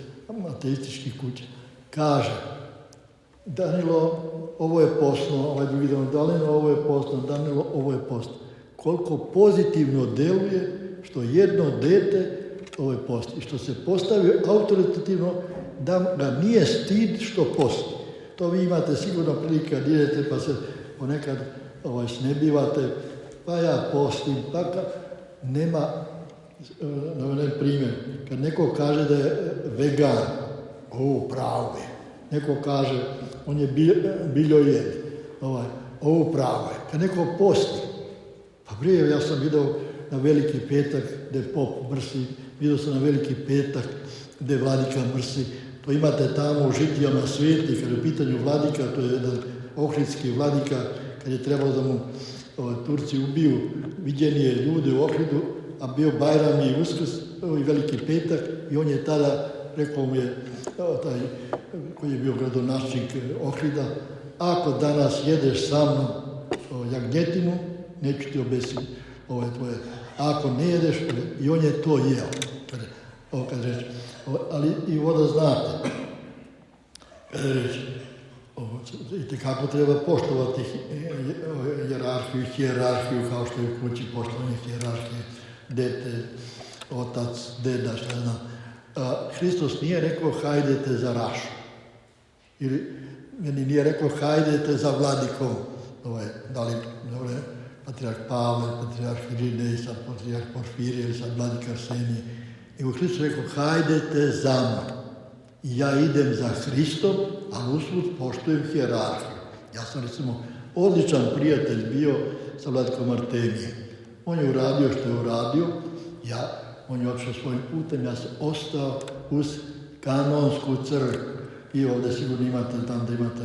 ateističkih kuća. Kaže, Danilo, ovo je postno, ovaj drugi dan, Danilo, ovo je postno, Danilo, ovo je postno. Koliko pozitivno deluje što jedno dete ovo je post. I što se postavi autoritativno da ga nije stid što posti. To vi imate sigurno prilike kad idete pa se ponekad snebivate, pa ja postim, pa nema, na primjer, kad neko kaže da je vegan, pravo je. Neko kaže, on je biljojed, pravo je. Kad neko posti, pa prije ja sam vidio na Veliki petak gdje pop mrsi, vidio sam na Veliki petak gdje vladika mrsi. To imate tamo u Žitijama Sveti, kad je u pitanju vladika, to je jedan ohridski vladika, kad je trebalo da mu Turci ubiju viđenije ljude u Ohridu, a bio Bajram i Uskrs i Veliki petak, i on je tada, rekao mu je taj koji je bio gradonačelnik Ohrida, ako danas jedeš sa mnom jagnjetinu, neću ti obesiti tvoje. Ako ne jedeš, i on je to jeo, kad reče. Ali i voda znate, kada reče, i tekako treba poštovati hijerarhiju, kao što je u kući poštovanje hijerarhije, dete, otac, deda, šta znam. Hristos nije rekao hajdete za Rašu. Ili nije rekao hajdete za vladikom. Da li patrijarh Pavle, patrijarh Irinej, sad patrijarh Porfirije, ili sad vladika Arsenije. Nego Hristos rekao hajdete za mnom. I ja idem za Hristom, a usput poštujem hijerarhiju. Ja sam recimo odličan prijatelj bio sa vladikom Artemijem. On je uradio što je uradio, on je otišao svojim putem, ja sam ostao uz kanonsku crkvu. I ovdje sigurno imate, tam da imate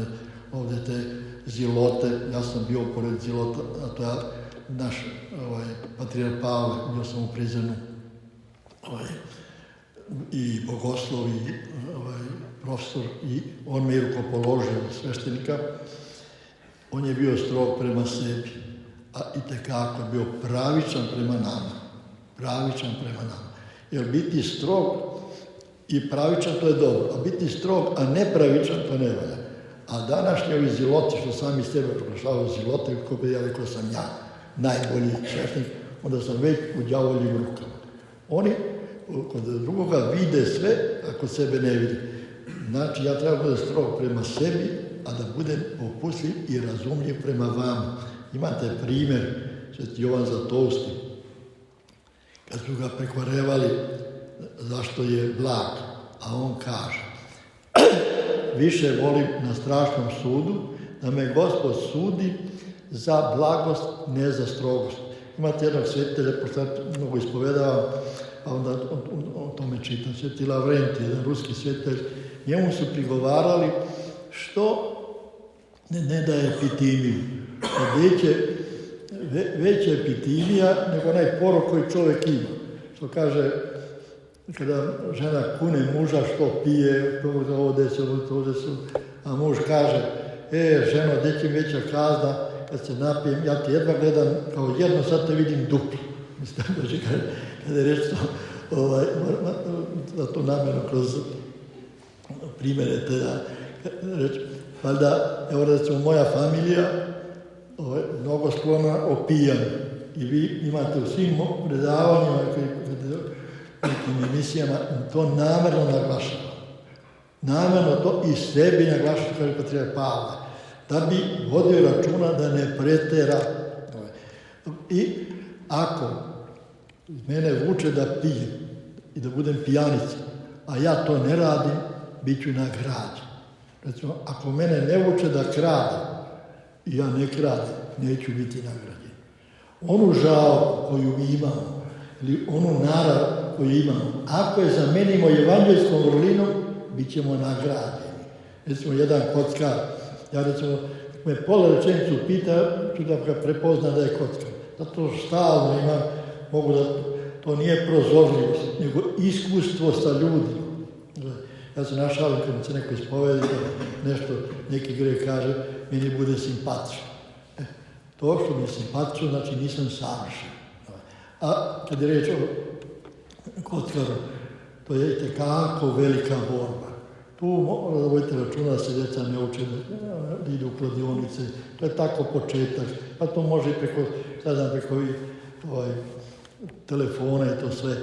ovdje te zilote, ja sam bio pored zilota, a to je naš patrijarh Pavle, bio sam u Prizrenu, i bogoslov, i profesor, i on me je rukopoložio sveštenika. On je bio strog prema sebi, a itekako je bio pravičan prema nama. Jer biti strog i pravičan, to je dobro, a biti strog, a nepravičan, to ne valja. A današnji ovi ziloti, što sami sebe proglašavaju zilote, kako bi ja rekao sam ja, najbolji sveštenik, onda sam već u đavoljim rukama. Oni kod drugoga vide sve, a kod sebe ne vidi. Znači, ja treba biti strog prema sebi, a da budem popustljiv i razumljiv prema vama. Imate primjer, Sveti Jovan Zlatovski, kad su ga prekvarevali zašto je blag, a on kaže, više volim na strašnom sudu da me Gospod sudi za blagost, ne za strogost. Imate jednog svetitelja, pošto mnogo ispovedavam, a onda o tome čitam, Sveti Lavrentij, jedan ruski svetitelj, njemu su prigovarali što ne daje epitimiju. Veća epitimija nego onaj porok koji čovjek ima. Što kaže, kada žena kune muža što pije, ovdje su, a muž kaže, ženo, gdje će veća kazna, kad se napijem, ja te jedva gledam, kao jedno sad te vidim duplo. Mislim, kada je reč da to namjerno kroz primjere te da reći. Valjda, evo recimo, moja familija mnogo sklona o pijanju. I vi imate u svim predavanjima, nekim emisijama, to namjerno naglašava. Namjerno to i sebi naglašava, kaže patrijarh Pavle, da bi vodio računa da ne pretera. I ako mene vuče da pijem i da budem pijanica, a ja to ne radim, bit ću nagrađen. Recimo, ako mene ne vuče da kradem i ja ne kradem, neću biti nagrađen. Onu žal koju mi imamo, ili onu narav koju imamo, ako je zamenimo evanđelskom vrlinom, bit ćemo nagrađeni. Recimo, jedan kockar, ja recimo, me pola rečenicu pita, ću da ga prepozna da je kockar. Zato stalno imam, mogu da to nije prozorljivost, nego iskustvo sa ljudima. Ja se našalim kad se neko ispovedi, nešto, neki greh kaže, meni bude simpatično. To što mi je simpatično, znači nisam savršen. A kad je reč o kockaru, to je itekako velika borba. Tu morate voditi računa da se djeca ne uče da idu u kladionice. To je tako početak. Pa to može i preko telefona i to sve.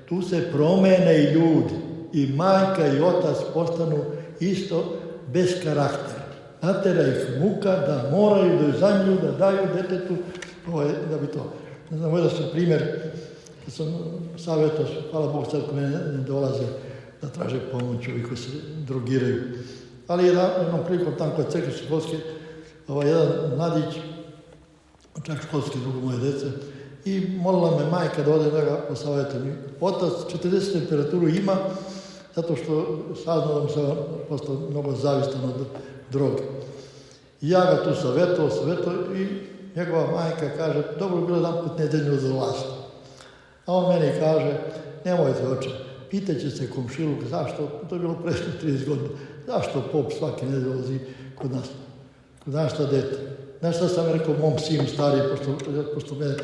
Tu se promene i ljudi. I majka i otac postanu isto bez karaktera. Natera ih muka da moraju da zamlju, da daju detetu, da bi to. Ne znam, da sam primjer, da sam savjetao, hvala Bogu, sad ko mene ne dolaze da traže pomoć, ovi koji se drogiraju. Ali jednom prilikom tamo kod crkve školske, jedan mladić, čak školski drugo moje dece, i molila me majka da ode da ga posavjetujem. Otac 40 temperaturu ima, zato što saznao da sam postao mnogo zavistan od droge. I ja ga tu savjetovao i njegova majka kaže, dobro bi bilo jedan put nedeljno za vlast. A on meni kaže, nemojte oče, pitaće se komšiluk zašto, to je bilo prešlo 30 godina, zašto pop svake nedelje dolazi kod nas, kod našta dete. Znaš šta sam rekao mom sinu stariji, pošto mene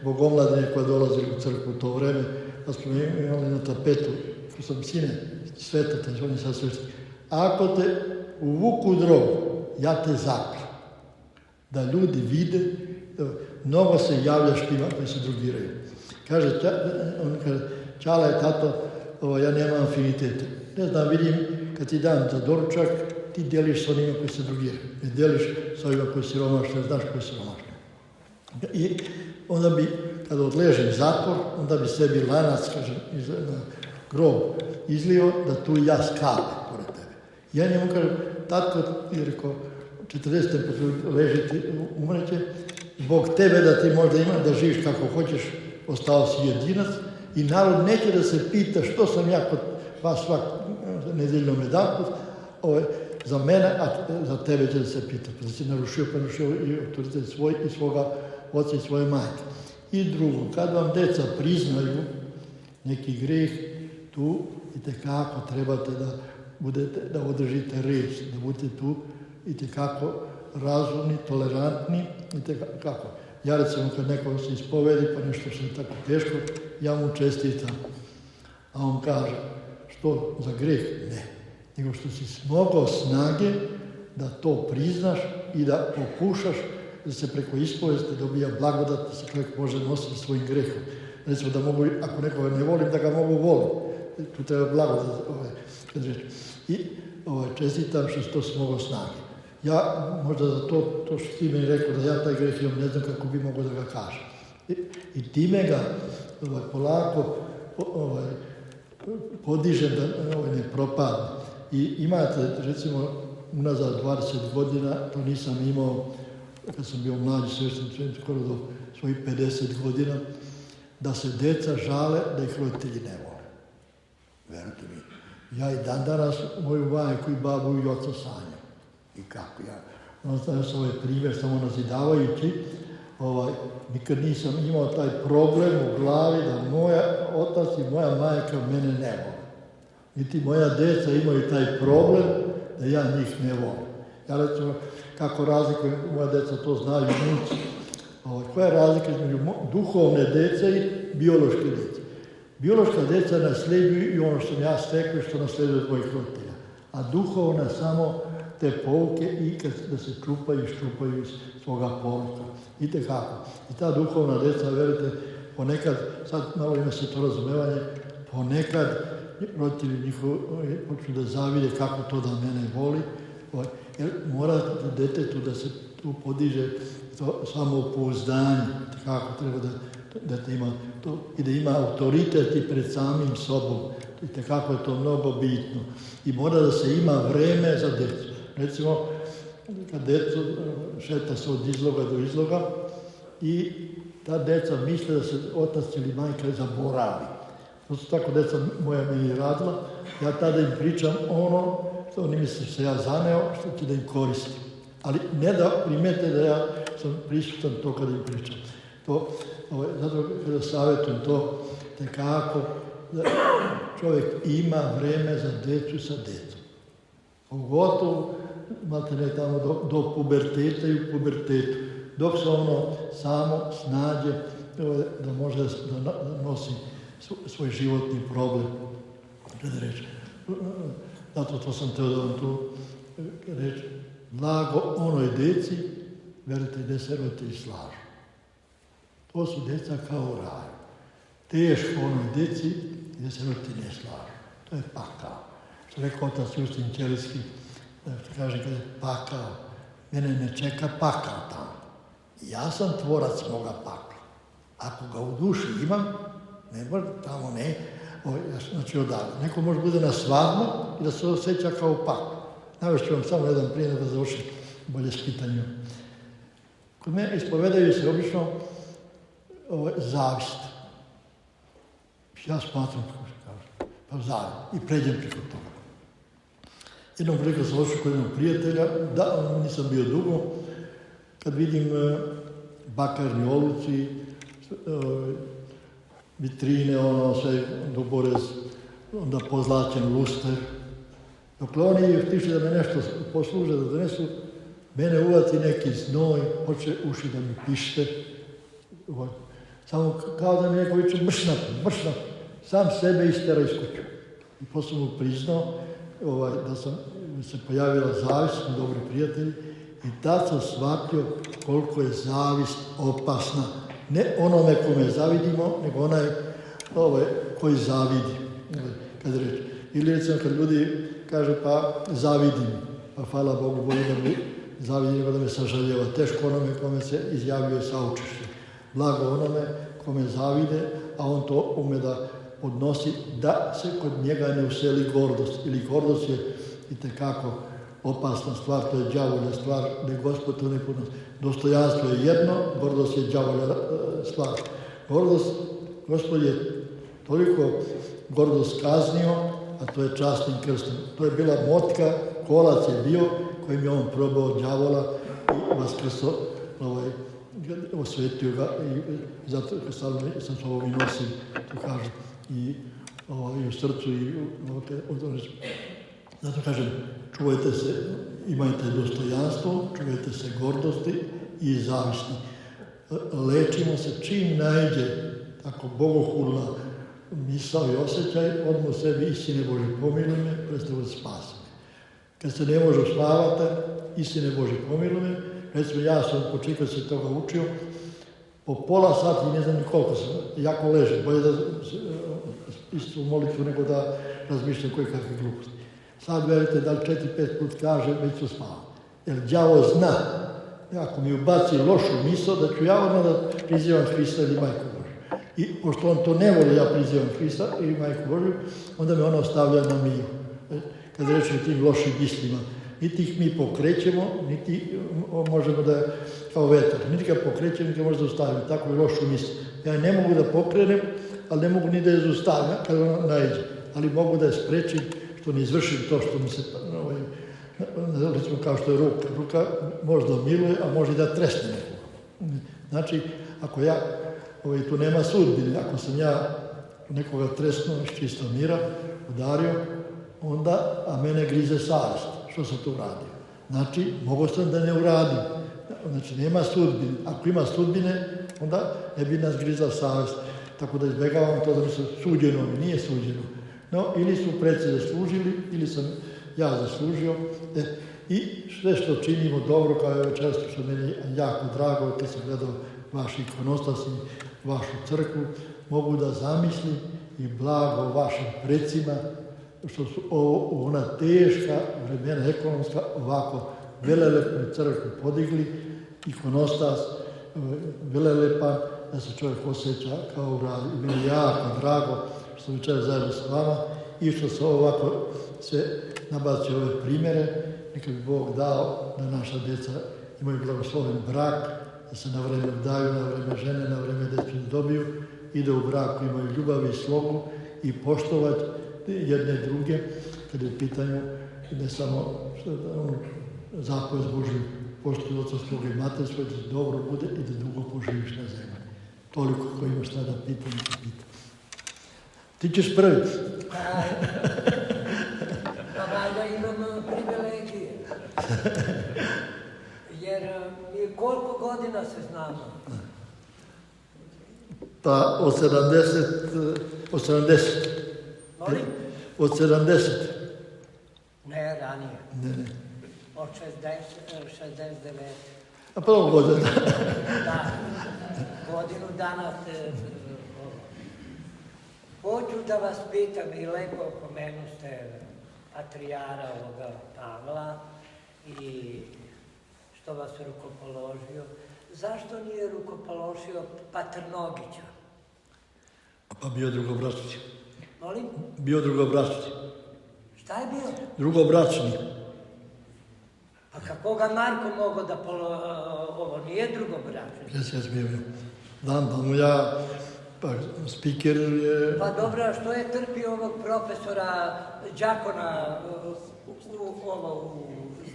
bogomladine koja dolazi u crkvu u to vreme, pa smo imali na tapetu, ko sam sine sveta, on je sad svešten. Ako te uvuku drogu, ja te zaklim. Da ljudi vide, mnogo se javlja štima koji se drogiraju. On kaže, čala je tato, ja nemam afinitete. Ne znam, vidim, kad ti dam za doručak, ti deliš s onima koji se drogiraju. Ne deliš s ovima koji si romašni, znaš koji si romašni. I onda bi, kada odležem zatvor, onda bi sebi lanac, kažem, na grob izlio, da tu ja skapem pored tebe. Ja njemu kažem, tatko, je rekao, 40 temperaturu ležiti, umreće, zbog tebe da ti možda ima, da živiš kako hoćeš, ostao si jedinac i narod neće da se pita što sam ja kod vas svak nedeljnom jedanput, za mene, a za tebe će da se pita. Pa si narušio i autoritet svoj i svoga oca i svoje majke. I drugo, kad vam deca priznaju neki greh, tu itekako trebate da održite red, da budete tu itekako razumni, tolerantni, itekako. Ja recimo kad neko se ispovedi pa nešto što je tako teško, ja mu čestitam. A on kaže, što za greh? Ne. Nego što si smogao snage da to priznaš i da pokušaš da se preko ispovesti dobija blagodat, da se čovjek može nositi svojim grehom. Recimo da mogu, ako nekoga ne volim, da ga mogu voliti. Tu treba blagodat. I čestitam što si to smogao snage. Ja možda za to što ti meni rekao da ja taj greh imam, ne znam kako bi mogao da ga kažem. I time ga polako podižem da ne propadne. I imate, recimo, unazad 20 godina, to nisam imao, kad sam bio mlađi sveštenik, skoro do svojih 50 godina, da se deca žale da ih roditelji ne vole. Verujte mi. Ja i dan danas moju majku i babu i oca sanjam. I kako ja. Ostavio sam ovaj primjer samo nazidavajući. Nikad nisam imao taj problem u glavi da moja otac i moja majka mene ne vole. Niti moja deca imaju taj problem da ja njih ne volim. Ja recimo, kako razlikujem, moja deca to znaju, unuci. Koja je razlika između duhovne dece i biološke dece? Biološka deca nasljeđuju i ono što sam ja stekao i što nasljeđuju od mojih roditelja. A duhovna samo te pouke i da se čupaju i ščupaju iz svoga poruka. Vidite kako. I ta duhovna deca, verujte, ponekad, sad malo ima se to razumevanje, ponekad roditelji njihovi počnu da zavide kako to da mene voli. Jer mora detetu da se tu podiže to samopouzdanje, kako treba da ima to i da ima autoritet i pred samim sobom. Vidite kako je to mnogo bitno. I mora da se ima vreme za decu. Recimo, kad deca šeta se od izloga do izloga i ta deca misle da se otac ili majka zaboravi. To su tako deca moja meni radila. Ja tada im pričam ono što oni misle se ja zaneo, što ću da im koristim. Ali ne da primete da ja sam prisutan to kada im pričam. Zato kada savjetujem to, tekako da čovjek ima vreme za decu sa decom. Pogotovo, znate ne tamo do puberteta i u pubertetu. Dok se ono samo snađe da može da nosi svoj životni problem. Kada reći. Zato to sam teo da vam tu reći. Blago onoj deci, verujte, gdje se roditelji slažu. To su deca kao u raju. Teško onoj deci gdje se roditelji ne slažu. To je pakao. Što rekao otac Justin Ćelijski, kaže kada je pakao, mene ne čeka pakao tamo. Ja sam tvorac moga pakla. Ako ga u duši imam, ne može, tamo ne, znači odavde. Neko može bude na svadbu i da se osjeća kao pakla. Navešću vam samo jedan primjer da završim bolje s pitanjem. Kod mene ispovedaju se obično zavist. Ja smatram, kako se kaže, pa zavist. I pređem preko toga. Jednom prilikom sam ošao kod jednog prijatelja, da, nisam bio dugo, kad vidim bakarni oluci, vitrine, sve doborez, onda pozlačen luster. Dokle oni tiše da me nešto posluže, da donesu, mene uvati neki znoj, hoće uši da mi pište. Samo kao da mi neko viče mršnap, sam sebe istera iz kuću. I posle mu priznao da sam se pojavila zavist, smo dobri prijatelji, i tad sam shvatio koliko je zavist opasna. Ne onome kome zavidimo, nego onaj koji zavidi. Kad reći. Ili recimo kad ljudi kaže pa zavidim, pa hvala Bogu, bolje da mi zavidi nego da me sažaljeva. Teško onome kome se izjavljuje saučešće. Blago onome kome zavide, a on to ume da podnosi, da se kod njega ne useli gordost. Ili gordost je itekako opasna stvar, to je đavolja stvar, da je Gospod to ne podnosi. Dostojanstvo je jedno, gordost je đavolja stvar. Gordost, Gospod je toliko gordost kaznio, a to je časnim krstom. To je bila motka, kolac je bio kojim je on probao đavola i vaskrso, osvetio ga i zato sam sobom i nosim, to kažem, i u srcu i zato kažem, čuvajte se, imajte dostojanstvo, čuvajte se gordosti i zavisti. Lečimo se čim najde tako bogohulna misao i osjećaj, odmah u sebi istine Bože pomiluj me, prestavu da spasi me. Kad se ne može uspavati, istine Bože pomiluj me, recimo ja sam počekao se toga učio, po pola sati, ne znam ni koliko sam, jako ležem, bolje da istu molitvu nego da razmišljam koje kakve gluposti. Sad verujte da li 4-5 put kaže, već su spavao. Jer đavo zna, ako mi ubaci lošu misao, da ću ja odmah da prizivam Hrista ili Majku Božju. I pošto on to ne voli, ja prizivam Hrista ili Majku Božju, onda me ona ostavlja na miru. Kad rečemo tim lošim mislima, niti ih mi pokrećemo, niti možemo da, kao vetar, niti ga pokrećemo, niti ga možda zaustavimo, tako je lošu misl. Ja ne mogu da pokrenem, ali ne mogu ni da je zaustavim kada ona najde, ali mogu da je sprečim, što ne izvršim to što mi se, recimo kao što je ruka. Ruka možda miluje, a može da tresne nekoga. Znači, ako ja, tu nema sudbine, ako sam ja nekoga tresnuo iz čista mira, udario, onda, a mene grize savjest, što sam tu uradio. Znači, mogo sam da ne uradim. Znači, nema sudbine. Ako ima sudbine, onda ne bi nas grizao savjest. Tako da izbjegavam to da mi se suđeno, mi nije suđeno. No, ili su preci zaslužili, ili sam ja zaslužio. I sve što činimo dobro, kao je večeras što meni jako drago, kad sam gledao vaš ikonostas i vašu crkvu, mogu da zamislim i blago vašim precima, što su ona teška vremena ekonomska ovako velelepnu crkvu podigli, ikonostas velelepan, da se čovjek osjeća kao u gradu. I meni je jako drago što sam večeras zajedno sa vama i što se ovako sve nabacio ove primjere. Neka bi Bog dao da naša djeca imaju blagosloven brak, da se na vreme daju, na vreme žene, na vreme djecu dobiju i da u braku imaju ljubav i slogu i poštovati jedne i druge, kada je u pitanju ne samo zapovest Božju, poštuj oca svoga i mater svoje, da dobro bude i da dugo poživiš na zemlji. Toliko ko imaš tada pitanje, pita. Ti ćeš prvi. Pa valjda imam privilegije. Jer mi koliko godina se znamo? Pa od 70. Molim? Od 70. Ne, ranije. Ne. Od 69. A prvo godina. Da, godinu dana se... Hoću da vas pitam i lepo pomenuste patrijara ovoga Pavla i što vas rukopoložio. Zašto nije rukopoložio Patrnogića? Pa bio drugobračni. Molim? Bio drugobračni. Šta je bio? Drugobračni. A kako ga Marko mogao da ovo nije drugobračni? Ja bio. Dan ja, pa spiker je... Pa dobro, a što je trpio ovog profesora Đakona u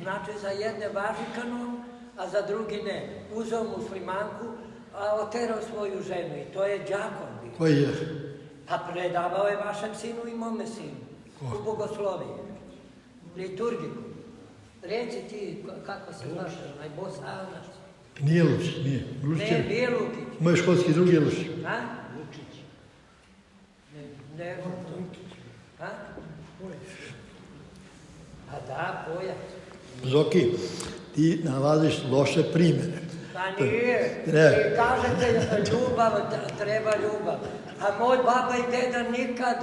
znači za jedne važi kanon, a za drugi ne. Uzeo muslimanku, a oterao svoju ženu i to je Đakon bio. Koji je? Pa predavao je vašem sinu i mome sinu. U bogosloviji. Liturgiku. Reci ti kako se zvaš, onaj Bosanac. Nije Lučić, nije. Ne, nije Lukić. Moj školski drugi je Lučić. A? Lučić. Ne, Lukić. A? A da, Pojac. Zoki, ti nalaziš loše primjere. Pa nije. I kažete ljubav, treba ljubav. A moj baba i deda nikad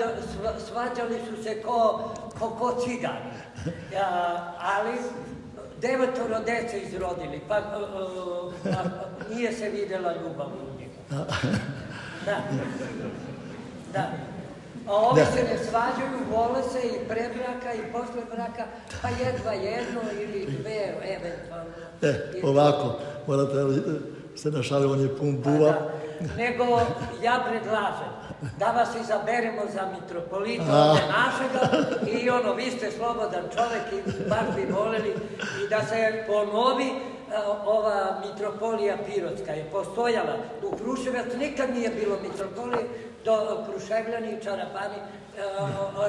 svađali su se ko cigani. Ali 9 dece izrodili, pa nije se vidjela ljubav u njega. Da. A ovi se ne svađaju, vole se i pre braka i posle braka, pa jedva jedno ili dve eventualno. Ovako, morate se našaliti, on je pun buva. Nego ja predlažem da vas izaberemo za mitropolita ovdje našega i vi ste slobodan čovjek i baš bi voleli i da se ponovi ova mitropolija Pirotska je postojala. U Kruševac nikad nije bilo mitropolije, do Kruševljani i Čarapani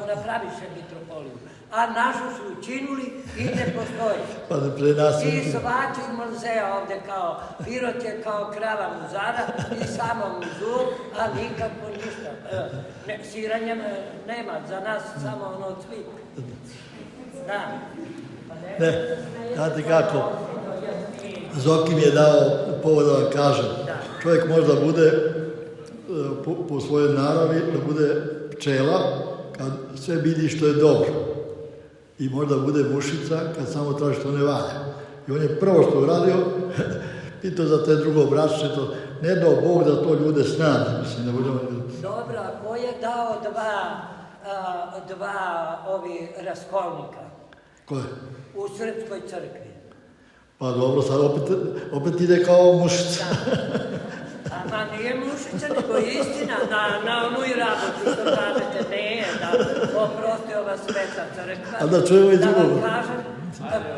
napraviše mitropoliju. A našu su učinuli i ne postoji. I svači Mrzeja ovdje kao Pirot je kao krava muzara i samo muzur, a nikako ništa. Siranje nema, za nas samo ono cvik. Da. Ne, znate kako, Zoki mi je dao povod da vam kažem. Čovjek možda bude po svojoj naravi, da bude pčela kad sve vidi što je dobro. I možda bude mušica kad samo traži što ne valja. I on je prvo što uradio, pitao za te drugobračne, to ne dao Bog da to ljude snađe. Dobro, a ko je dao dva raskolnika? Ko je? U Srpskoj crkvi. Pa dobro, sad opet ide kao mušica. Ma nije mušica, nego istina, na onu i rabotu što kažete, ne, da oprosti ova sveta crkva. A da čujemo i drugo. drugo. Da vam kažem,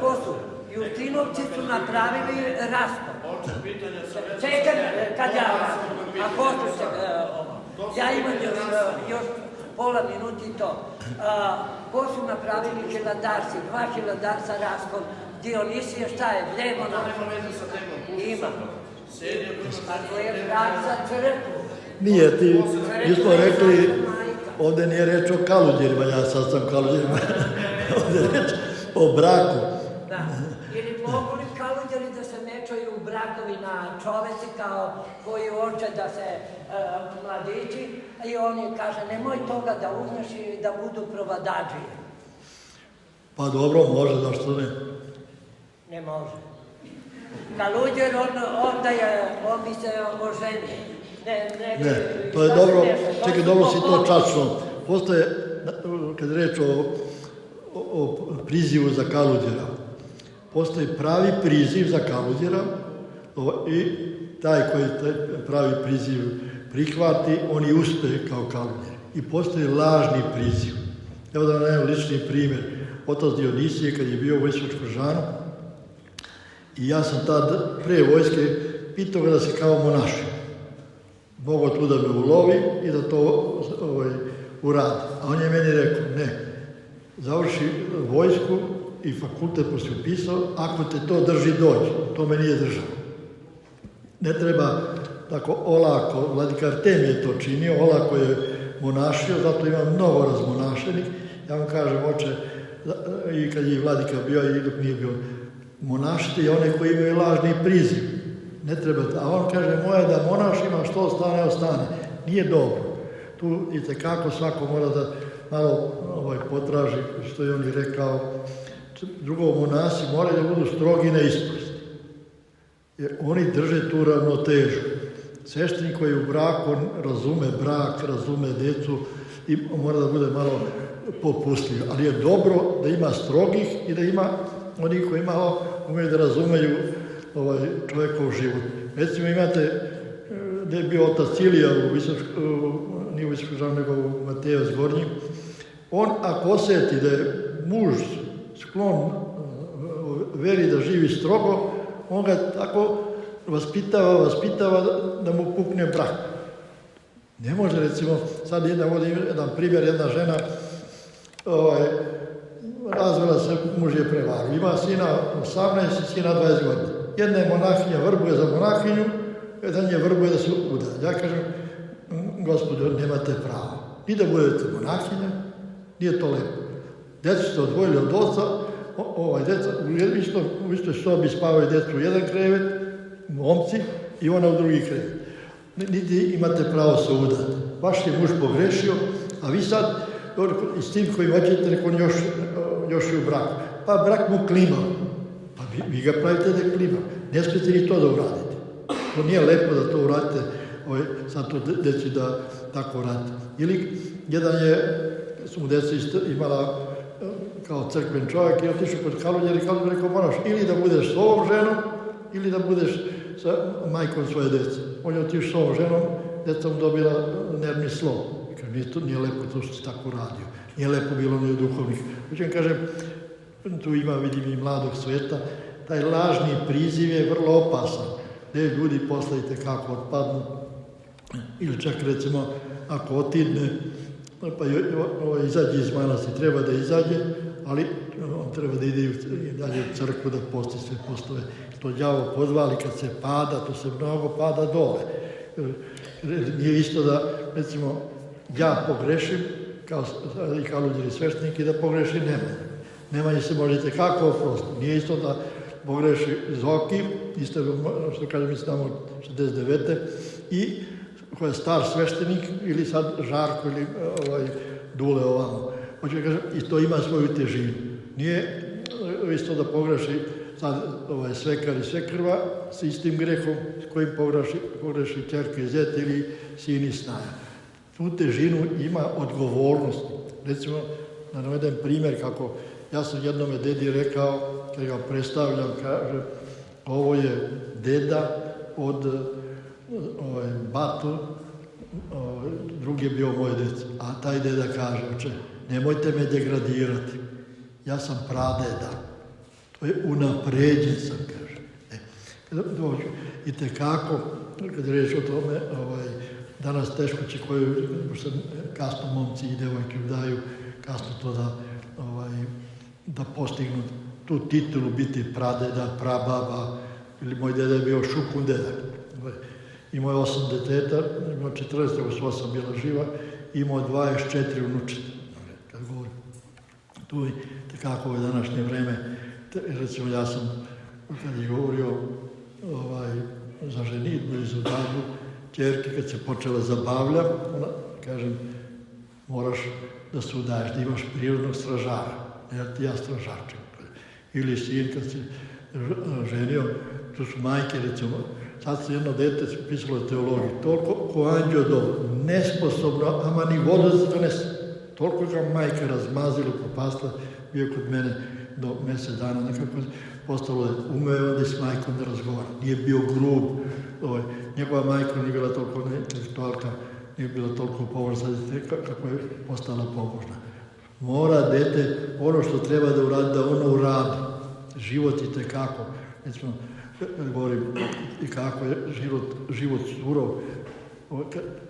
ko su? Jutinovci su napravili raskol. Čekaj, kad ja raskol. A poslušajte ovo. Ja imam još pola minuti to. Ko su napravili hiladarci, 2 hiladarca raskol Dionisije šta je? Gdje je monah? Nema veze sa temom. Ima. Sedi, Pa to je brak za crkvu. Nije, mi smo rekli, ovdje nije reč o kaluđerima, ja sad sam kaluđerima, ovdje je reč o braku. Da. Ili mogu li kaluđeri da se mečaju u brakovi na čoveci kao koji hoće da se mladići i on kaže nemoj toga da uzmeš i da budu provadađi. Pa dobro, može, zašto ne? Ne može. Kaluđer, on bi se oženio. Ne, to je dobro, čekaj, dobro si to čačno. Postoje, kad reč o prizivu za kaluđera, postoji pravi priziv za kaluđera i taj koji taj pravi priziv prihvati, on i uspe kao kaluđer. I postoji lažni priziv. Evo da vam najem lični primjer. Otac Dionisije, kad je bio u Vojskočkožanu, i ja sam tad pre vojske pitao ga da se kao monaši. Mogao tu da me ulovi i da to uradi. A on je meni rekao, ne, završi vojsku i fakultet pa si upisao, ako te to drži dođi, to me nije držalo. Ne treba tako olako, vladika Artem je to činio, olako je monašio, zato ima mnogo razmonašenih. Ja vam kažem, oče, i kad je vladika bio i dok nije bio, monašite i one koji imaju lažni priziv. Ne treba, a on kaže, moje da monaš ima što ostane, ostane. Nije dobro. Tu itekako svako mora da malo potraži, što je on i rekao. Drugo, monasi moraju da budu strogi na isprosti. Jer oni drže tu ravnotežu. Sveštenik koji u braku razume brak, razume decu i mora da bude malo popustljiv. Ali je dobro da ima strogih i da ima oni koji malo umeju da razumeju čovjekov život. Recimo imate, gdje je bio otac Cilija, nije u Visokožanu, nego u Mateja Zgornji, on ako osjeti da je muž sklon veri da živi strogo, on ga tako vaspitava da mu pukne brak. Ne može, recimo, sad jedan primjer, jedna žena razvela se, muž je prevario. Ima sina 18 i sina 20 godina. Jedna je monahinja, vrbuje za monahinju, jedan je vrbuje da se uda. Ja kažem, gospodo, nemate pravo. Ni da budete monahinja, nije to lepo. Djecu ste odvojili od oca, djeca u istoj sobi spavaju djecu u jedan krevet, momci, i ona u drugi krevet. Niti imate pravo se udati. Vaš je muž pogrešio, a vi sad, i s tim kojim hoćete, neko on još je u braku. Pa brak mu klima. Pa vi ga pravite da je klima. Ne smijete ni to da uradite. To nije lepo da to uradite, sad to deci da tako radite. Ili jedan su mu deca imala kao crkven čovjek i otišao kod kaluđera i kaluđer rekao, moraš ili da budeš s ovom ženom, ili da budeš sa majkom svoje dece. On je otišao s ovom ženom, deca mu dobila nervni slom. Nije lepo to što si tako radio. Nije lepo bilo ni u duhovnih. Hoćem kažem, tu ima, vidim, i mladog sveta, taj lažni priziv je vrlo opasan. Gdje ljudi posle itekako otpadnu, ili čak recimo, ako otidne, pa izađe iz manastira, treba da izađe, ali on treba da ide dalje u crkvu da posti sve postove. To đavo pozvali kad se pada, to se mnogo pada dole. Nije isto da, recimo, ja pogrešim, kao i kaluđeri sveštenik, i da pogreši Nemanja. Nemanja se možete kako oprostiti. Nije isto da pogreši Zoki, isto što kažem, mislim tamo 69. I koji je star sveštenik, ili sad Žarko, ili Dule ovamo. Hoće kažem, i to ima svoju težinu. Nije isto da pogreši sad svekar i svekrva s istim grehom s kojim pogreši ćerka i zet ili sin i snaja. Tu težinu ima odgovornost. Recimo, da navedem primjer kako ja sam jednome dedi rekao, kad ga predstavljam, kaže, ovo je deda od Batu, drugi je bio moj dec. A taj deda kaže, oče, nemojte me degradirati, ja sam pradeda. To je unapređen sam, kaže. I tekako, kad je reč o tome, danas teško će koju, pošto kasno momci i devojke daju, kasno to da postignu tu titulu biti pradeda, prababa, ili moj deda je bio šukun deda. Imao je 8 deteta, imao 14, ako su 8 bila živa, imao 24 unučeta. Kad govorim, tu je kako je današnje vreme, recimo ja sam, kad je govorio za ženitbu i za dadbu, ćerke kad se počela zabavlja, ona, kažem, moraš da se udaješ, da imaš prirodnog stražara, jer ti ja stražačem. Ili sin kad se ženio, to su majke, recimo, sad se jedno dete pisalo je teologiju, toliko ko anđeo dobro, nesposobno, ama ni vodu da se donese. Toliko ga majka razmazila, popastila, bio kod mene do mjesec dana, nekako postalo je, umeo je onda i s majkom da razgovara. Nije bio grub, njegova majka nije bila toliko intelektualka, nije bila toliko pobožna, kako je postala pobožna. Mora dete, ono što treba da uradi, da ono uradi. Život i tekako, recimo, govorim i kako je život surov.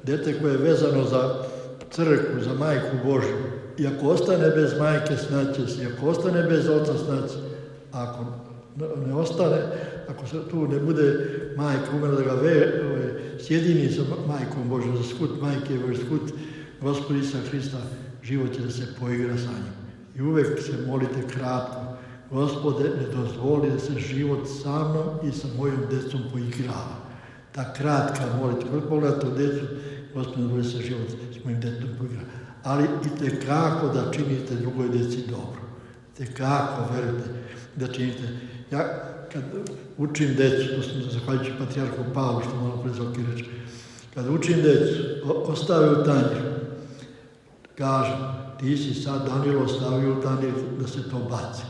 Dete koje je vezano za crkvu, za majku Božju, i ako ostane bez majke, snaće se, i ako ostane bez oca, snaće. Ako ne ostane, ako se tu ne bude majka umela da ga sjedini sa majkom Božjom, za skut majke Božje, skut Gospod Isusa Hrista, život će da se poigra sa njim. I uvek se molite kratko, Gospode, ne dozvoli da se život sa mnom i sa mojom decom poigrava. Ta kratka molite, kada pogledate u decu, Gospode, ne dozvoli da se život s mojim detom poigrava. Ali i tekako da činite drugoj deci dobro. Tekako, verujte, da činite. Ja, kad učim decu, to sam zahvaljujući patrijarhu Pavlu, što malo pre Zoki reče, kad učim decu, ostave u tanjir, kažem, ti si sad Danilo ostavio u tanjir da se to baci.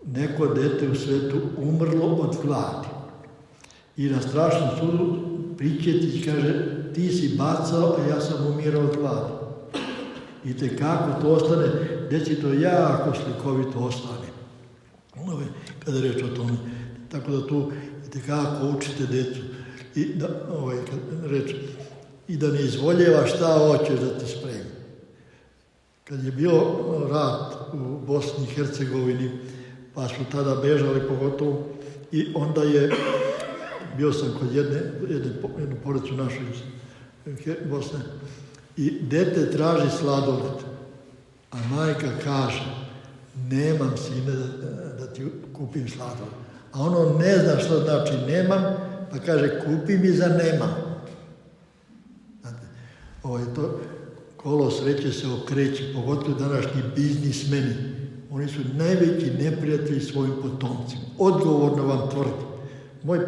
Neko dete u svetu umrlo od gladi. I na strašnom sudu Pričetić kaže, ti si bacao, a ja sam umirao od gladi. I tekako to ostane, deci to jako slikovito ostane. Kada reč o tome. Tako da tu tekako učite decu. I da, i da ne izvoljeva šta hoćeš da ti spremi. Kad je bio rat u Bosni i Hercegovini, pa smo tada bežali pogotovo, i onda je, bio sam kod jednu porodicu našu iz Bosne, i dete traži sladoled, a majka kaže, nemam sine da ti kupim sladoled. A ono ne zna što znači nemam, pa kaže kupi mi za nemam. Znate, to kolo sreće se okreće, pogotovo današnji biznismeni. Oni su najveći neprijatelji svojim potomcima. Odgovorno vam tvrdim. Moj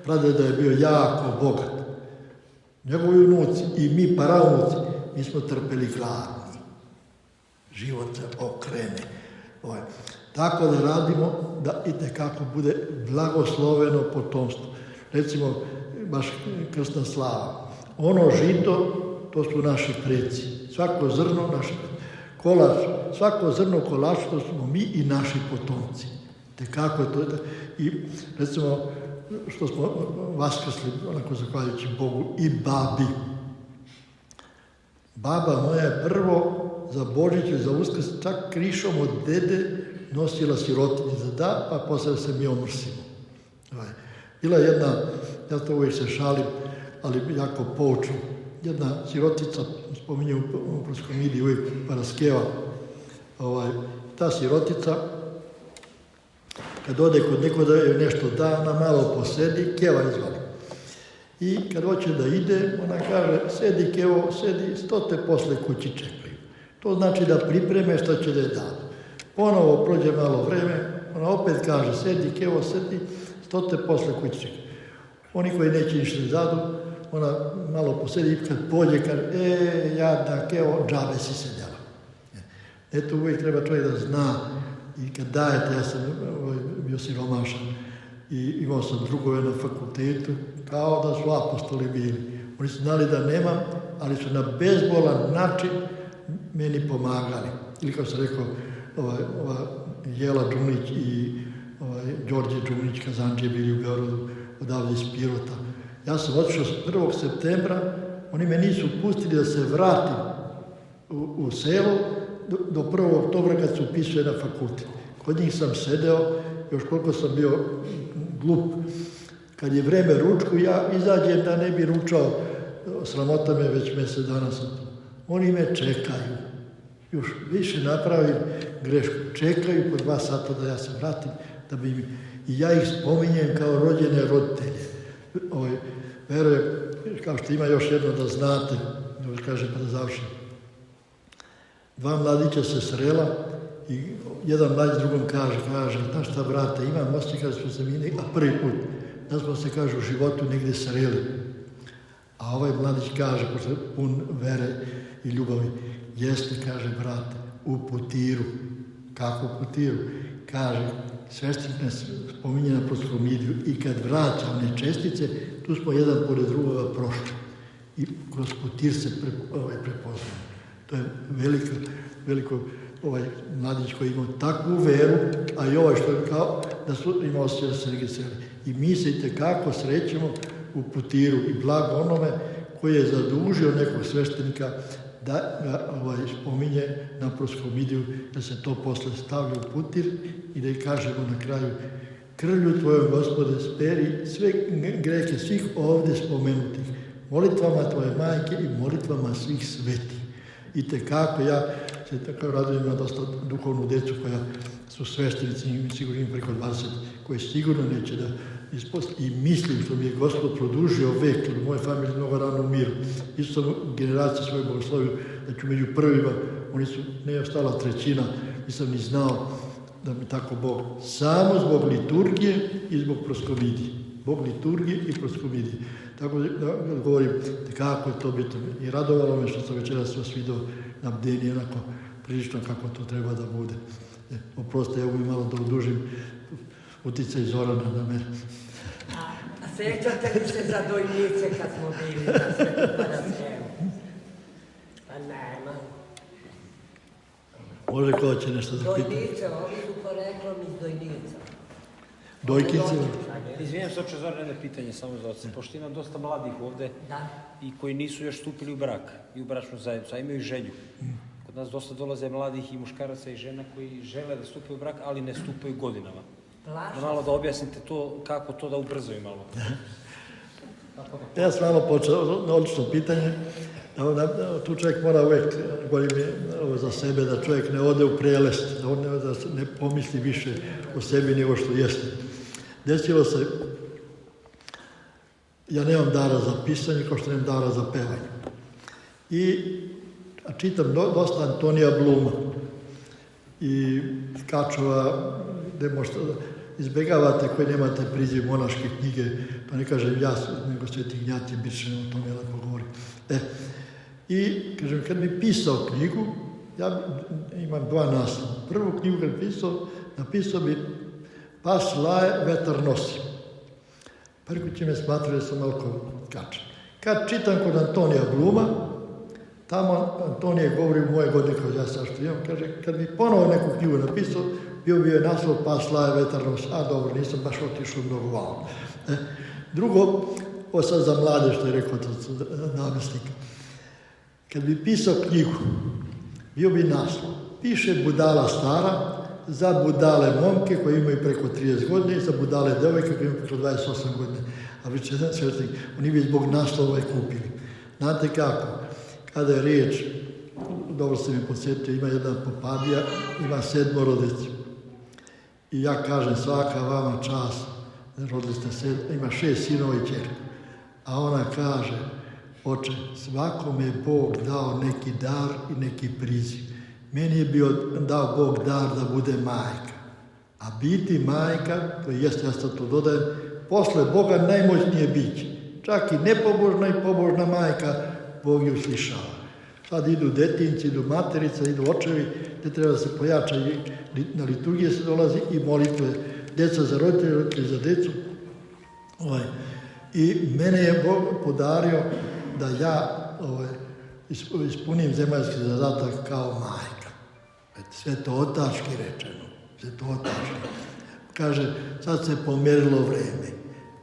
pradeda je bio jako bogat. Njegovi unuci i mi paraunuci, mi smo trpeli gladni. Život se okrene. Tako da radimo da itekako bude blagosloveno potomstvo. Recimo, baš krsna slava. Ono žito, to su naši preci. Svako zrno, naši preci. Kolač, svako zrno kolač, to smo mi i naši potomci. Tekako je to. I recimo, što smo vaskrsli, onako zahvaljujući Bogu, i babi. Baba moja je prvo za Božić i za Uskrs čak krišom od dede nosila sirotinji za da, pa posle se mi omrsimo. Bila jedna, ja to uvijek se šalim, ali jako poučno, jedna sirotica, spominju u proskomiliji uvijek Paraskeva, ta sirotica, kad ode kod neko da joj nešto da, ona malo posedi, Keva izvali. I kad hoće da ide, ona kaže, sedi Kevo, sedi, 100 te posle kući čekaju. To znači da pripreme što će da je dadu. Ponovo prođe malo vreme, ona opet kaže, sedi Kevo, sedi, 100 te posle kući čekaju. Oni koji neće ništa da dadu, ona malo posedi i kad pođe, kaže, jadna Kevo, džabe si sedjela. Eto, uvijek treba čovjek da zna i kad dajete, ja sam bio siromašan i imao sam drugove na fakultetu, kao da su apostoli bili. Oni su znali da nemam, ali su na bezbolan način meni pomagali. Ili kao sam rekao, Jela Đunić i Đorđe Đunić, Kazanđije bili u Beogradu, odavde iz Pirota. Ja sam otišao 1. septembra, oni me nisu pustili da se vratim u selo do 1. oktobra kad se upisuje na fakultet. kod njih sam sedeo, još koliko sam bio glup. Kad je vreme ručku, ja izađem da ne bi ručao, sramota me, već mjesec dana sam tu. Oni me čekaju, još više napravim grešku, čekaju po 2 sata da ja se vratim, da bi mi, i ja ih spominjem kao rođene roditelje. Verujem, kao što ima još jedno da znate, da kažem pa da završim. 2 mladića se srela i jedan mladić drugom kaže, znaš šta brate, imam osjećaj kada smo se mi, a prvi put, da smo se, kaže, u životu negdje sreli. A ovaj mladić kaže, pošto je pun vere i ljubavi, jeste, kaže, brate, u Putiru. Kako u Putiru? Kaže, sveštenik nas spominje na proskomidiju i kad vraća one čestice, tu smo jedan pored drugoga prošli. I kroz Putir se prepoznamo. To je veliko mladić koji ima takvu veru, a i ovaj što je kao da su imao osjećaj da se negdje sreli. I mi se itekako srećemo u Putiru i blago onome koji je zadužio nekog sveštenika da ga spominje na proskomidiju, da se to posle stavlja u Putir i da ih kažemo na kraju: krvlju tvojom, Gospode, speri sve grehe svih ovdje spomenutih, molitvama tvoje majke i molitvama svih svetih. I tekako ja se tako radujem, ima dosta duhovnu djecu koja su sveštenici, sigurno im preko 20, koji sigurno neće da ispostaviti. I mislim što mi je Gospod produžio vek, jer u mojoj familiji mnogo rano umiru. Isto sam u generaciji svoje blagoslovio, da ću među prvima, oni su, ne ostala trećina, nisam ni znao da mi tako Bog, samo zbog liturgije i zbog proskomidije. Bog liturgije i proskomidije. Tako da govorim kako je to bitno. I radovalo me što sam večeras vas vidio na bdjenju, onako prilično kako to treba da bude. Oprosti, evo mi malo da odužim uticaj Zorana na mene. A sjećate li se za Dojnice kad smo bili na Svetom Paraskevu? Pa nema. Može ko će nešto da pita? Dojnice, oni su poreklom iz Dojnica. Dojkice? Izvijem se, oče Zoran, jedno pitanje samo za oce. Pošto ima dosta mladih ovde i koji nisu još stupili u brak i u bračnu zajednicu, a imaju želju. Kod nas dosta dolaze mladih i muškaraca i žena koji žele da stupe u brak, ali ne stupaju godinama. Malo da objasnite to, kako to da ubrzaju malo. Ja sam malo počeo, odlično pitanje. Tu čovjek mora uvijek, govorim za sebe, da čovjek ne ode u prelest, da ne pomisli više o sebi nego što jeste. Desilo se, ja nemam dara za pisanje, kao što nemam dara za pevanje. I čitam dosta Antonija Bluma i Kačova, gde možete izbjegavate koji nemate priziv monaške knjige, pa ne kažem ja, nego Sveti Ignjatije Biršen, o tome lepo govori. I, kažem, kad bi pisao knjigu, ja imam 2 naslova. Prvu knjigu kad bi napisao bi Pas laje, vetar nosi. Prvi će me smatrati da sam malo kačan. Kad čitam kod Antonija Bluma, tamo Antonije govori u moje godine kao ja sad što imam, kaže, kad bi ponovo neku knjigu napisao, bio bi je naslov Pas laje, vetar nosi. A dobro, nisam baš otišao mnogo valo. Drugo, ovo sad za mlade što je rekao namjesnika. Kad bi pisao knjigu, bio bi naslov. Piše budala stara za budale momke koji imaju preko 30 godina i za budale devojke koji imaju preko 28 godina. A već jedan sveštenik, oni bi zbog naslova i kupili. Znate kako? Kada je riječ, dobro se mi podsjetio, ima jedna popadija, ima 7 djece. I ja kažem, svaka vama čast, rodili ste 7, ima 6 sinova i ćerka. A ona kaže, oče, svakome je Bog dao neki dar i neki priziv. Meni je dao Bog dar da bude majka. A biti majka, to jest, ja sad to dodajem, posle Boga najmoćnije biće. Čak i nepobožna i pobožna majka, Bog ju slišava. Sad idu detinci, idu materica, idu očevi, gdje treba da se pojača i na liturgije se dolazi i molitve. Deca za roditelje, roditelji za decu. I mene je Bog podario da ja ispunim zemaljski zadatak kao majka. Svetootački rečeno. Svetootački. Kaže, sad se pomerilo vreme.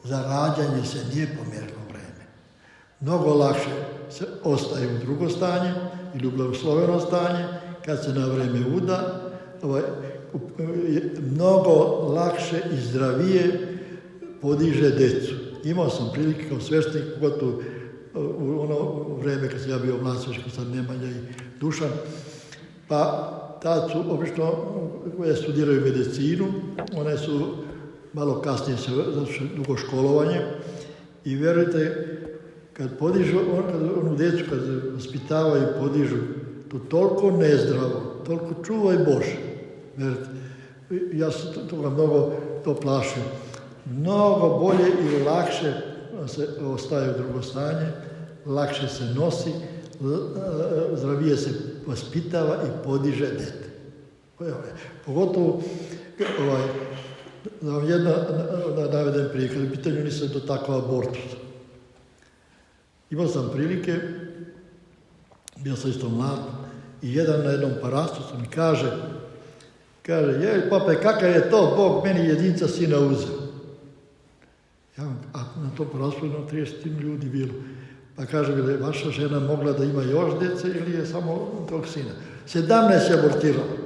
Za rađanje se nije pomerilo vreme. Mnogo lakše se ostaje u drugo stanje ili u blagosloveno stanje, kad se na vreme uda, mnogo lakše i zdravije podiže decu. Imao sam prilike kao sveštenik, pogotovo u ono vreme kad sam ja bio mlad sveštenik, sad Nemanja i Dušan, pa tad su obično koje studiraju medicinu, one su malo kasnije se završile dugo školovanje i verujte, kad podižu onu decu, kad vaspitavaju i podižu, to toliko nezdravo, toliko čuvaj Bože. Verujte, ja sam toga mnogo to plašio. Mnogo bolje i lakše se ostaje u drugo stanje, lakše se nosi, zdravije se vaspitava i podiže dete. Pogotovo, da vam jedna navedem prije, kada u pitanju nisam dotakao abortus. Imao sam prilike, bio sam isto mlad, i jedan na jednom parastosu mi kaže, je, pape, kakav je to Bog meni jedinca sina uzeo? A na tom parastosu 30 ljudi bilo. Pa kaže, je vaša žena mogla da ima još djece ili je samo tog sina? 17 je abortirala.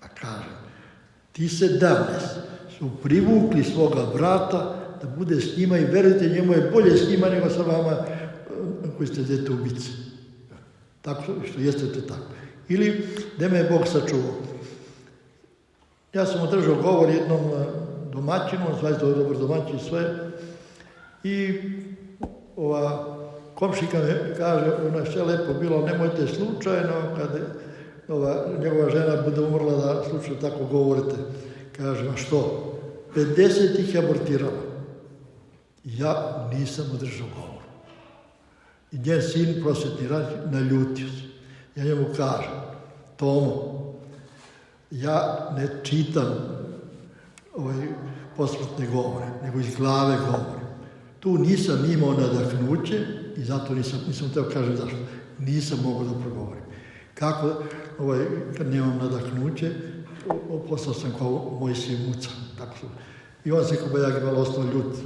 Pa kaže, ti 17 su privukli svoga brata da bude s njima i verujte, njemu je bolje s njima nego sa vama koji ste dete ubice. Tako što jeste to tako. Ili, gde me je Bog sačuvao. Ja sam održao govor jednom domaćinu, on zaista je dobar domaćin i sve, i ova komšika me kaže, ono je sve lepo bilo, nemojte slučajno, kad njegova žena bude umrla da slučajno tako govorite. Kaže, a što? 50 ih je abortirala. Ja nisam održao govor. I njen sin, prosvetni radnik, naljutio se. Ja njemu kažem, Tomo, ja ne čitam posmrtne govore, nego iz glave govorim. Tu nisam imao nadahnuće i zato nisam teo kažem zašto. Nisam mogao da progovorim. Kako, kad nemam nadahnuće, postao sam kao moj sin Muca. I on se kao bajag malo ostao ljut.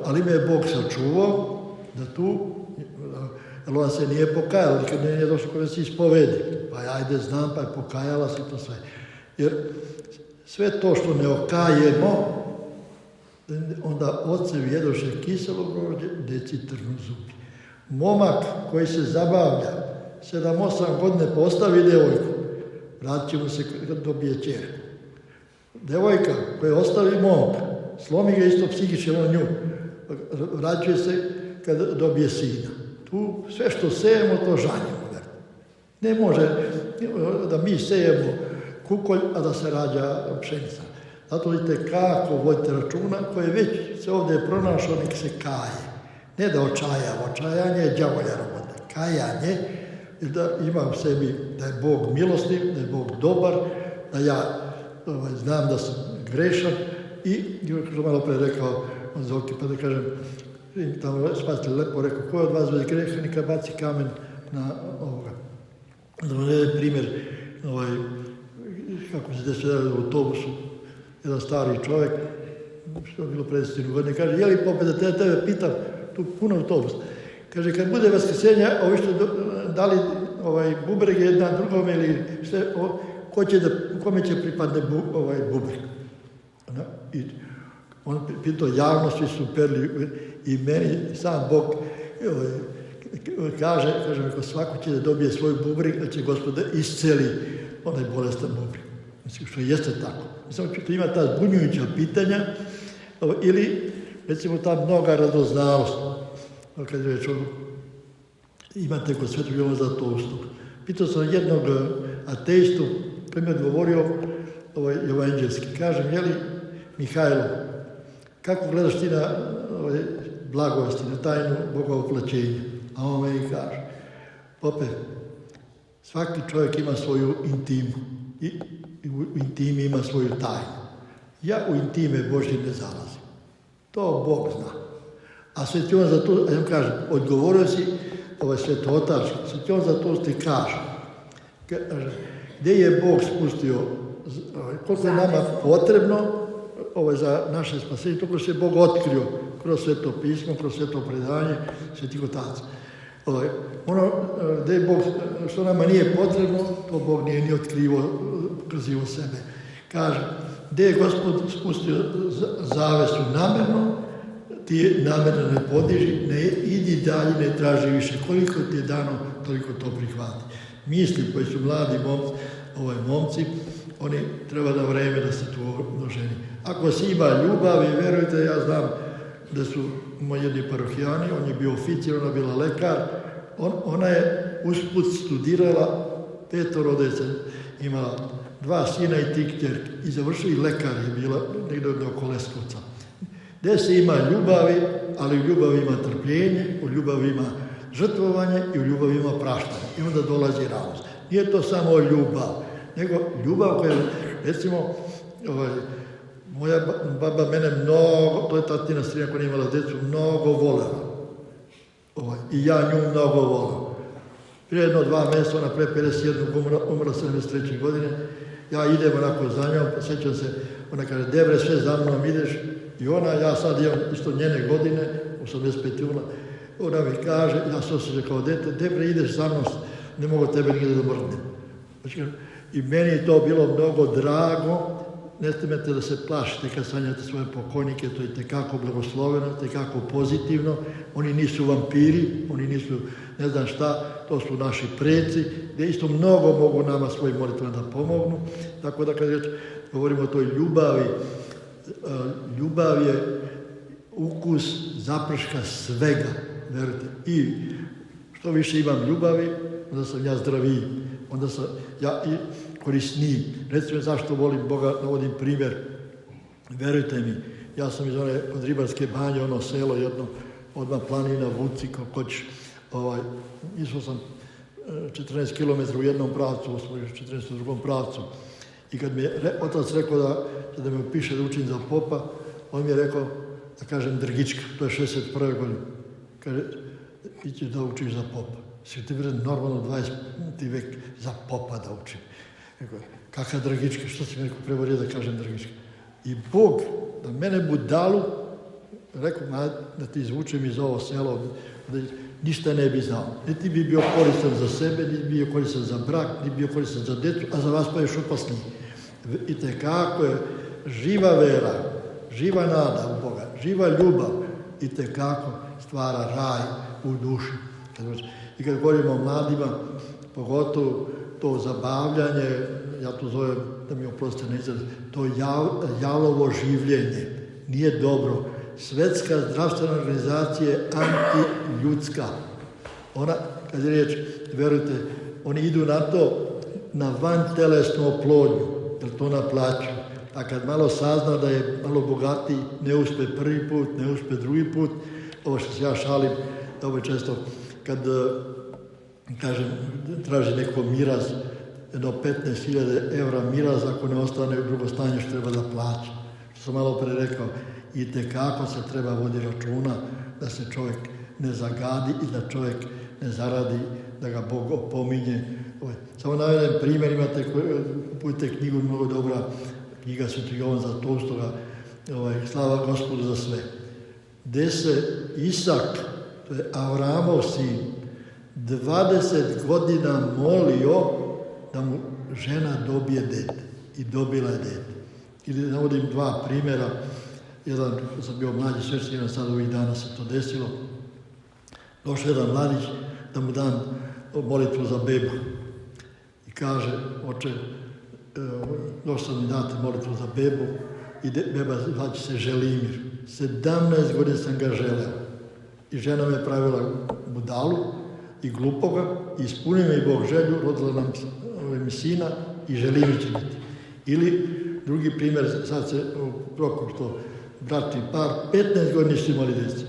Ali me je Bog sačuvao da tu, jer on se nije pokajala, nikad nije došao kod da se ispovedi. Pa ajde znam, pa je pokajala se to sve. Jer sve to što ne okajemo, onda ocevi jedoše kiselo grožđe, deci trnu zubi. Momak koji se zabavlja, 7-8 godine postavi devojku, vratit će mu se kad dobije ćerku. Devojka koja ostavi momka, slomi ga isto psihički on nju, vraćuje se kad dobije sina. Tu sve što sejemo, to žanjemo. Ne može da mi sejemo kukolj, a da se rađa pšenica. Zato vidite kako vodite računa, koje već se ovdje je pronašao, nek se kaje. Ne da očajava, očajanje je đavolja robota. Kajanje je da ima u sebi da je Bog milostiv, da je Bog dobar, da ja znam da sam grešan i, što malo pre rekao, on Zoki, pa da kažem, tamo spasitelj lepo rekao, ko je od vas bez greha, neka baci kamen na ovoga. Da vam je primjer, kako se desilo u autobusu, jedan stari čovjek, što je bilo predstavljeno godine, kaže, je li popet da tebe pitam, tu puno autobus. Kaže, kad bude vaskrsenja, ovi što dali bubrege jedan drugome ili sve, kome će pripadne bubreg? I on pitao, javno svi su perli i meni sam Bog kaže, ako svako će da dobije svoj bubreg, da će Gospod isceli onaj bolestan bubreg. Mislim, što jeste tako. Samo što ima ta zbunjujuća pitanja ili, recimo, ta mnoga radoznalost. Kad je već imate kod Svetog Jovana Zlatoustog. Pitao sam jednog ateistu, koji mi je odgovorio evanđelski. Kažem, je li, Mihajlo, kako gledaš ti na blagosti, na tajnu Boga oplaćenja? A on meni kaže, pope, svaki čovjek ima svoju intimu i u intimi ima svoju tajnu. Ja u intime Božje ne zalazim. To Bog zna. A Sveti Jovan Zlatoust, ja kažem, odgovorio si svetotač, Sveti Jovan Zlatoust ti kaže, gdje je Bog spustio, koliko je nama potrebno za naše spasenje, toliko se Bog otkrio kroz Sveto pismo, kroz Sveto predanje, Svetih otaca. Ono gdje je Bog, što nama nije potrebno, to Bog nije ni otkrivo ukazivo sebe. Kaže, gdje je Gospod spustio zavesu namerno, ti namerno ne podiži, ne idi dalje, ne traži više. Koliko ti je dano, toliko to prihvati. Misli koji su mladi momci, oni treba da vreme da se tu oženi. Ako si ima ljubavi, verujte, ja znam da su moji jedni parohijani, on je bio oficir, ona bila lekar, ona je usput studirala, 5 dece, imala 2 sina i 3 kćerke i završila i lekar je bila negdje oko Leskovca. Gdje se ima ljubavi, ali u ljubavi ima trpljenje, u ljubavi ima žrtvovanje i u ljubavi ima praštanje. I onda dolazi radost. Nije to samo ljubav, nego ljubav koja, recimo, moja baba mene mnogo, to je tatina strina koja nije imala djecu, mnogo volela. I ja nju mnogo volao. Prije 2 mjeseca, ona pre 51, umrla 73. godine, ja idem onako za njom, sjećam se, ona kaže, Debre, sve za mnom ideš, i ona, ja sad imam isto njene godine, 85. umrla, ona mi kaže, ja se osjećam kao dete, Debre, ideš za mnom, ne mogu tebe nigdje da mrznem. I meni je to bilo mnogo drago, ne smijete da se plašite kad sanjate svoje pokojnike, to je tekako blagosloveno, tekako pozitivno, oni nisu vampiri, oni nisu ne znam šta, to su naši preci, gdje isto mnogo mogu nama svojim molitvama da pomognu, tako da kad govorimo o toj ljubavi, ljubav je ukus, zaprška svega, verujte, i što više imam ljubavi, onda sam ja zdraviji, onda sam ja i korisniji. Recimo zašto volim Boga, navodim primjer. Verujte mi, ja sam iz od Ribarske banje, ono selo jedno, odmah planina, Vuci, kako hoćeš. Išao sam 14 km u jednom pravcu, 14 u drugom pravcu. I kad mi je otac rekao da me upiše da učim za popa, on mi je rekao da kažem Drgička, to je 61. godine. Kaže, ići da učiš za popa. Svi ti bude normalno 20. vek za popa da učim. Rekao, kakva Drgička, što si mi rekao prevodio da kažem Drgička. I Bog, da mene budalu, rekao, da ti izvučem iz ovo selo, da ništa ne bi znao. Niti bi bio koristan za sebe, niti bi bio koristan za brak, niti bi bio koristan za djecu, a za vas pa još opasniji. I tekako je živa vera, živa nada u Boga, živa ljubav i tekako stvara raj u duši. I kad govorimo o mladima, pogotovo to zabavljanje, ja to zovem, da mi oprostite na izraz, to jalovo življenje nije dobro. Svetska zdravstvena organizacija je antiljudska. Ona, kad je riječ, verujte, oni idu na to, na vantelesnu oplodnju, jer to naplaćuju. A kad malo sazna da je malo bogatiji, ne uspe prvi put, ne uspe drugi put, ovo što se ja šalim, ovo je često kad, kažem, traži neko miraz, jedno 15.000 evra miraz, ako ne ostane u drugo stanje što treba da plaća. Što sam malo pre rekao, i tekako se treba vodi računa da se čovjek ne zagadi i da čovjek ne zaradi, da ga Bog opominje. Samo navedem primjer, kupujte knjigu, mnogo dobra knjiga Svetog Jovana Zlatoustoga, Slava Gospodu za sve. Gde se Isak, to je Avramov sin, 20 godina molio da mu žena dobije dete. I dobila je dete. Ili navodim 2 primjera. Jedan, sam bio mlađi sveštenik, sad ovih dana se to desilo. Došao jedan mladić da mu dam molitvu za bebu. I kaže, oče, došao sam mi dati molitvu za bebu i beba zvaće se Želimir. 17 godina sam ga želeo. I žena me pravila budalu i glupoga i ispunio mi Bog želju, rodila nam sina i Želimir će biti. Ili drugi primjer, sad se Prokop što bratni par, 15 godina nisu imali djece.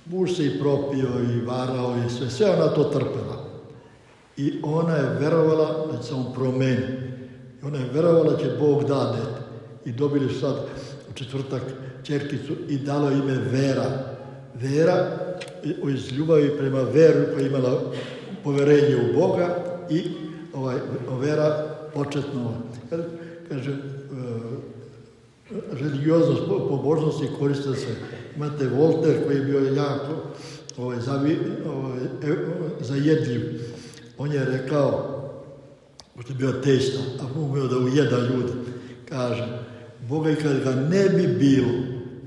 Muž se i propio i varao i sve ona to trpela. I ona je verovala da će se on promeni. I ona je verovala da će Bog da dete. I dobili su sad u četvrtak ćerkicu i dalo ime Vera. Vera iz ljubavi prema veru koja je imala poverenje u Boga i vera početno. Kaže, religioznost, pobožnost i koriste se. Imate Voltaire koji je bio jako zajedljiv. On je rekao, pošto je bio ateista, a umio da ujeda ljude, kaže, Boga i kad ga ne bi bilo,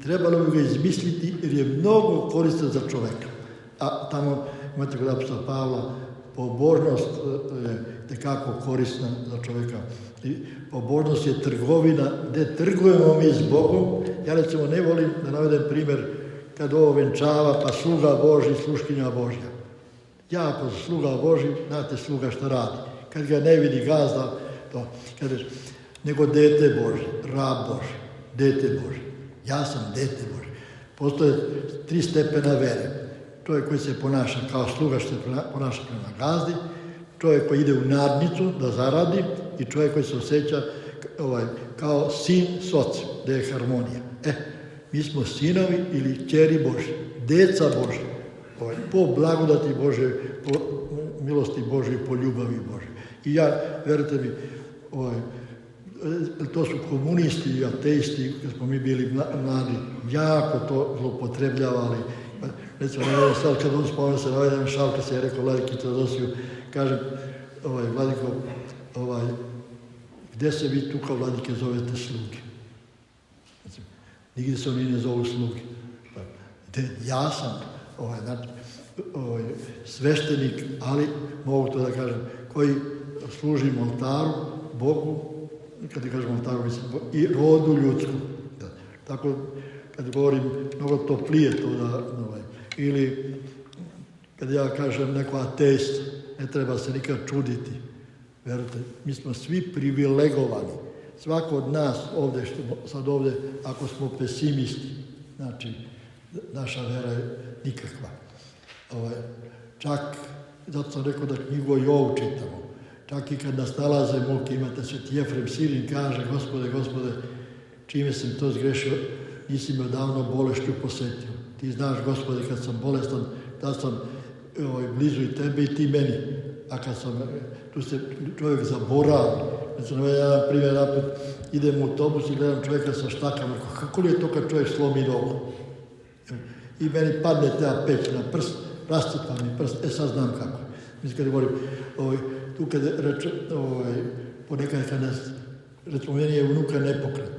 trebalo bi ga izmisliti jer je mnogo koristan za čoveka. A tamo imate kod apostola Pavla, pobožnost je tekako korisna za čoveka. I pobožnost je trgovina gdje trgujemo mi s Bogom. Ja recimo ne volim da navedem primjer kad ovo venčava, pa sluga Božji, sluškinja Božja. Ja ako sluga Božji, znate sluga šta radi. Kad ga ne vidi gazda, to kažeš, nego dete Božje, rab Božji, dete Božje. Ja sam dete Božje. Postoje 3 stepena vere. Čovjek koji se ponaša kao sluga što se ponaša prema gazdi, čovjek koji ide u nadnicu da zaradi i čovjek koji se osjeća kao sin s ocem, da je harmonija. Mi smo sinovi ili kćeri Božji, deca Božja, po blagodati Božje, po milosti Božje, po ljubavi Božje. I ja, verujte mi, to su komunisti i ateisti, kad smo mi bili mladi, jako to zloupotrebljavali. Recimo, sad kad uspomenu se na ovaj dan šalka se je rekao Vladiki Teodosiju, kažem, Vladiko, gde se vi tu kao Vladike zovete sluge? Nigdje se oni ne zovu sluge. Ja sam sveštenik, ali mogu to da kažem, koji služi oltaru, Bogu, kad kažem oltaru, mislim, i rodu ljudskom. Tako, kad govorim, mnogo toplije to da, ili kad ja kažem neko ateist, ne treba se nikad čuditi. Verujte, mi smo svi privilegovani. Svako od nas ovdje, sad ovdje, ako smo pesimisti, znači, naša vera je nikakva. Čak, zato sam rekao da knjigu o Jovu čitamo. Čak i kad nas nalaze muke, imate Sveti Jefrem Sirin, kaže, Gospode, čime sam to zgrešio, nisi me odavno bolešću posjetio. Ti znaš, Gospode, kad sam bolestan, da sam blizu i tebe i ti meni. A kad sam, tu se čovjek zaboravi. Znači, jedan primjer, napred, idem u autobus i gledam čovjeka sa štakama. Kako li je to kad čovjek slomi nogu? I meni padne ta peć na prst, rastipa mi prst, sad znam kako. Mislim, kad govorim, tu kad reče, ponekad kad nas, recimo, meni je unuka nepokretna.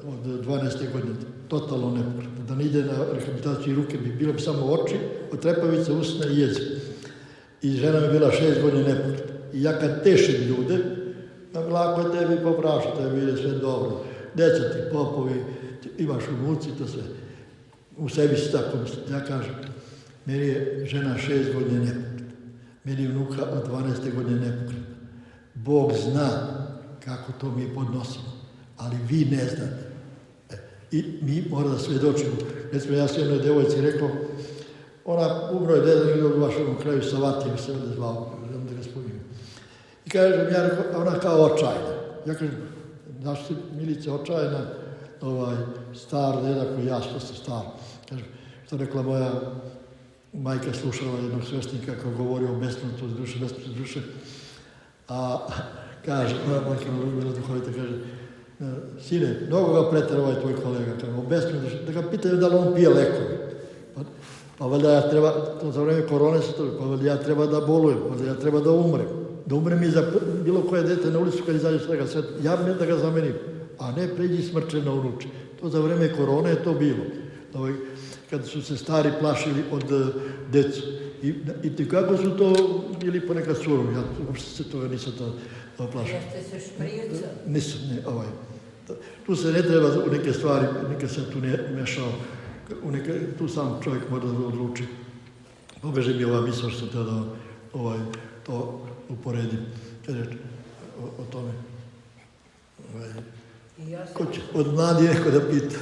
Od 12. godine, totalno nepokretno. Da ne ide na rehabilitaciju ruke, bilo bi samo oči, otrepavice, usne i jezik. I žena mi je bila 6 godina nepokretna. I ja kad tešim ljude, lako je tebi poprašu, tebi ide sve dobro. Deca ti, popovi, imaš unuci, to sve. U sebi si tako misli. Ja kažem, meni je žena 6 godina nepokretna. Meni je unuka od 12. godine nepokretna. Bog zna kako to mi podnosimo. Ali vi ne znate. I mi moramo da svjedočimo. Recimo, ja sam jednoj devojci rekao, ona umro je deda u vašem kraju Savatijem se ovdje zvao, da ga spominjem. I kažem, ja rekao, ona kao očajna. Ja kažem, znaš ti, Milice, očajna, star deda koji ja što sam star. Kažem, što rekla moja majka slušala jednog sveštenika koji govori o besmrtnosti duše, a kaže, moja majka bila duhovita, kaže, sine, mnogo ga pretera ovaj tvoj kolega, da ga pitaju da li on pije lekove. Pa valjda ja treba, to za vreme korone se to, pa valjda ja treba da bolujem, valjda ja treba da umrem. Da umrem i za bilo koje dete na ulicu kad izađe svega sveta, ja ne da ga zamenim, a ne pređi smrčeno unuče. To za vreme korone je to bilo. Kad su se stari plašili od decu. I kako su to bili ponekad surovi, ja uopšte se toga nisam to plašao. Jeste se špricali? Nisam, ne, Tu se ne treba u neke stvari, nikad sam tu ne mešao, tu sam čovjek mora da odluči. Pobeže mi ova misla što sam tada to uporedim, kad je o tome. Ko će od mladi neko da pita?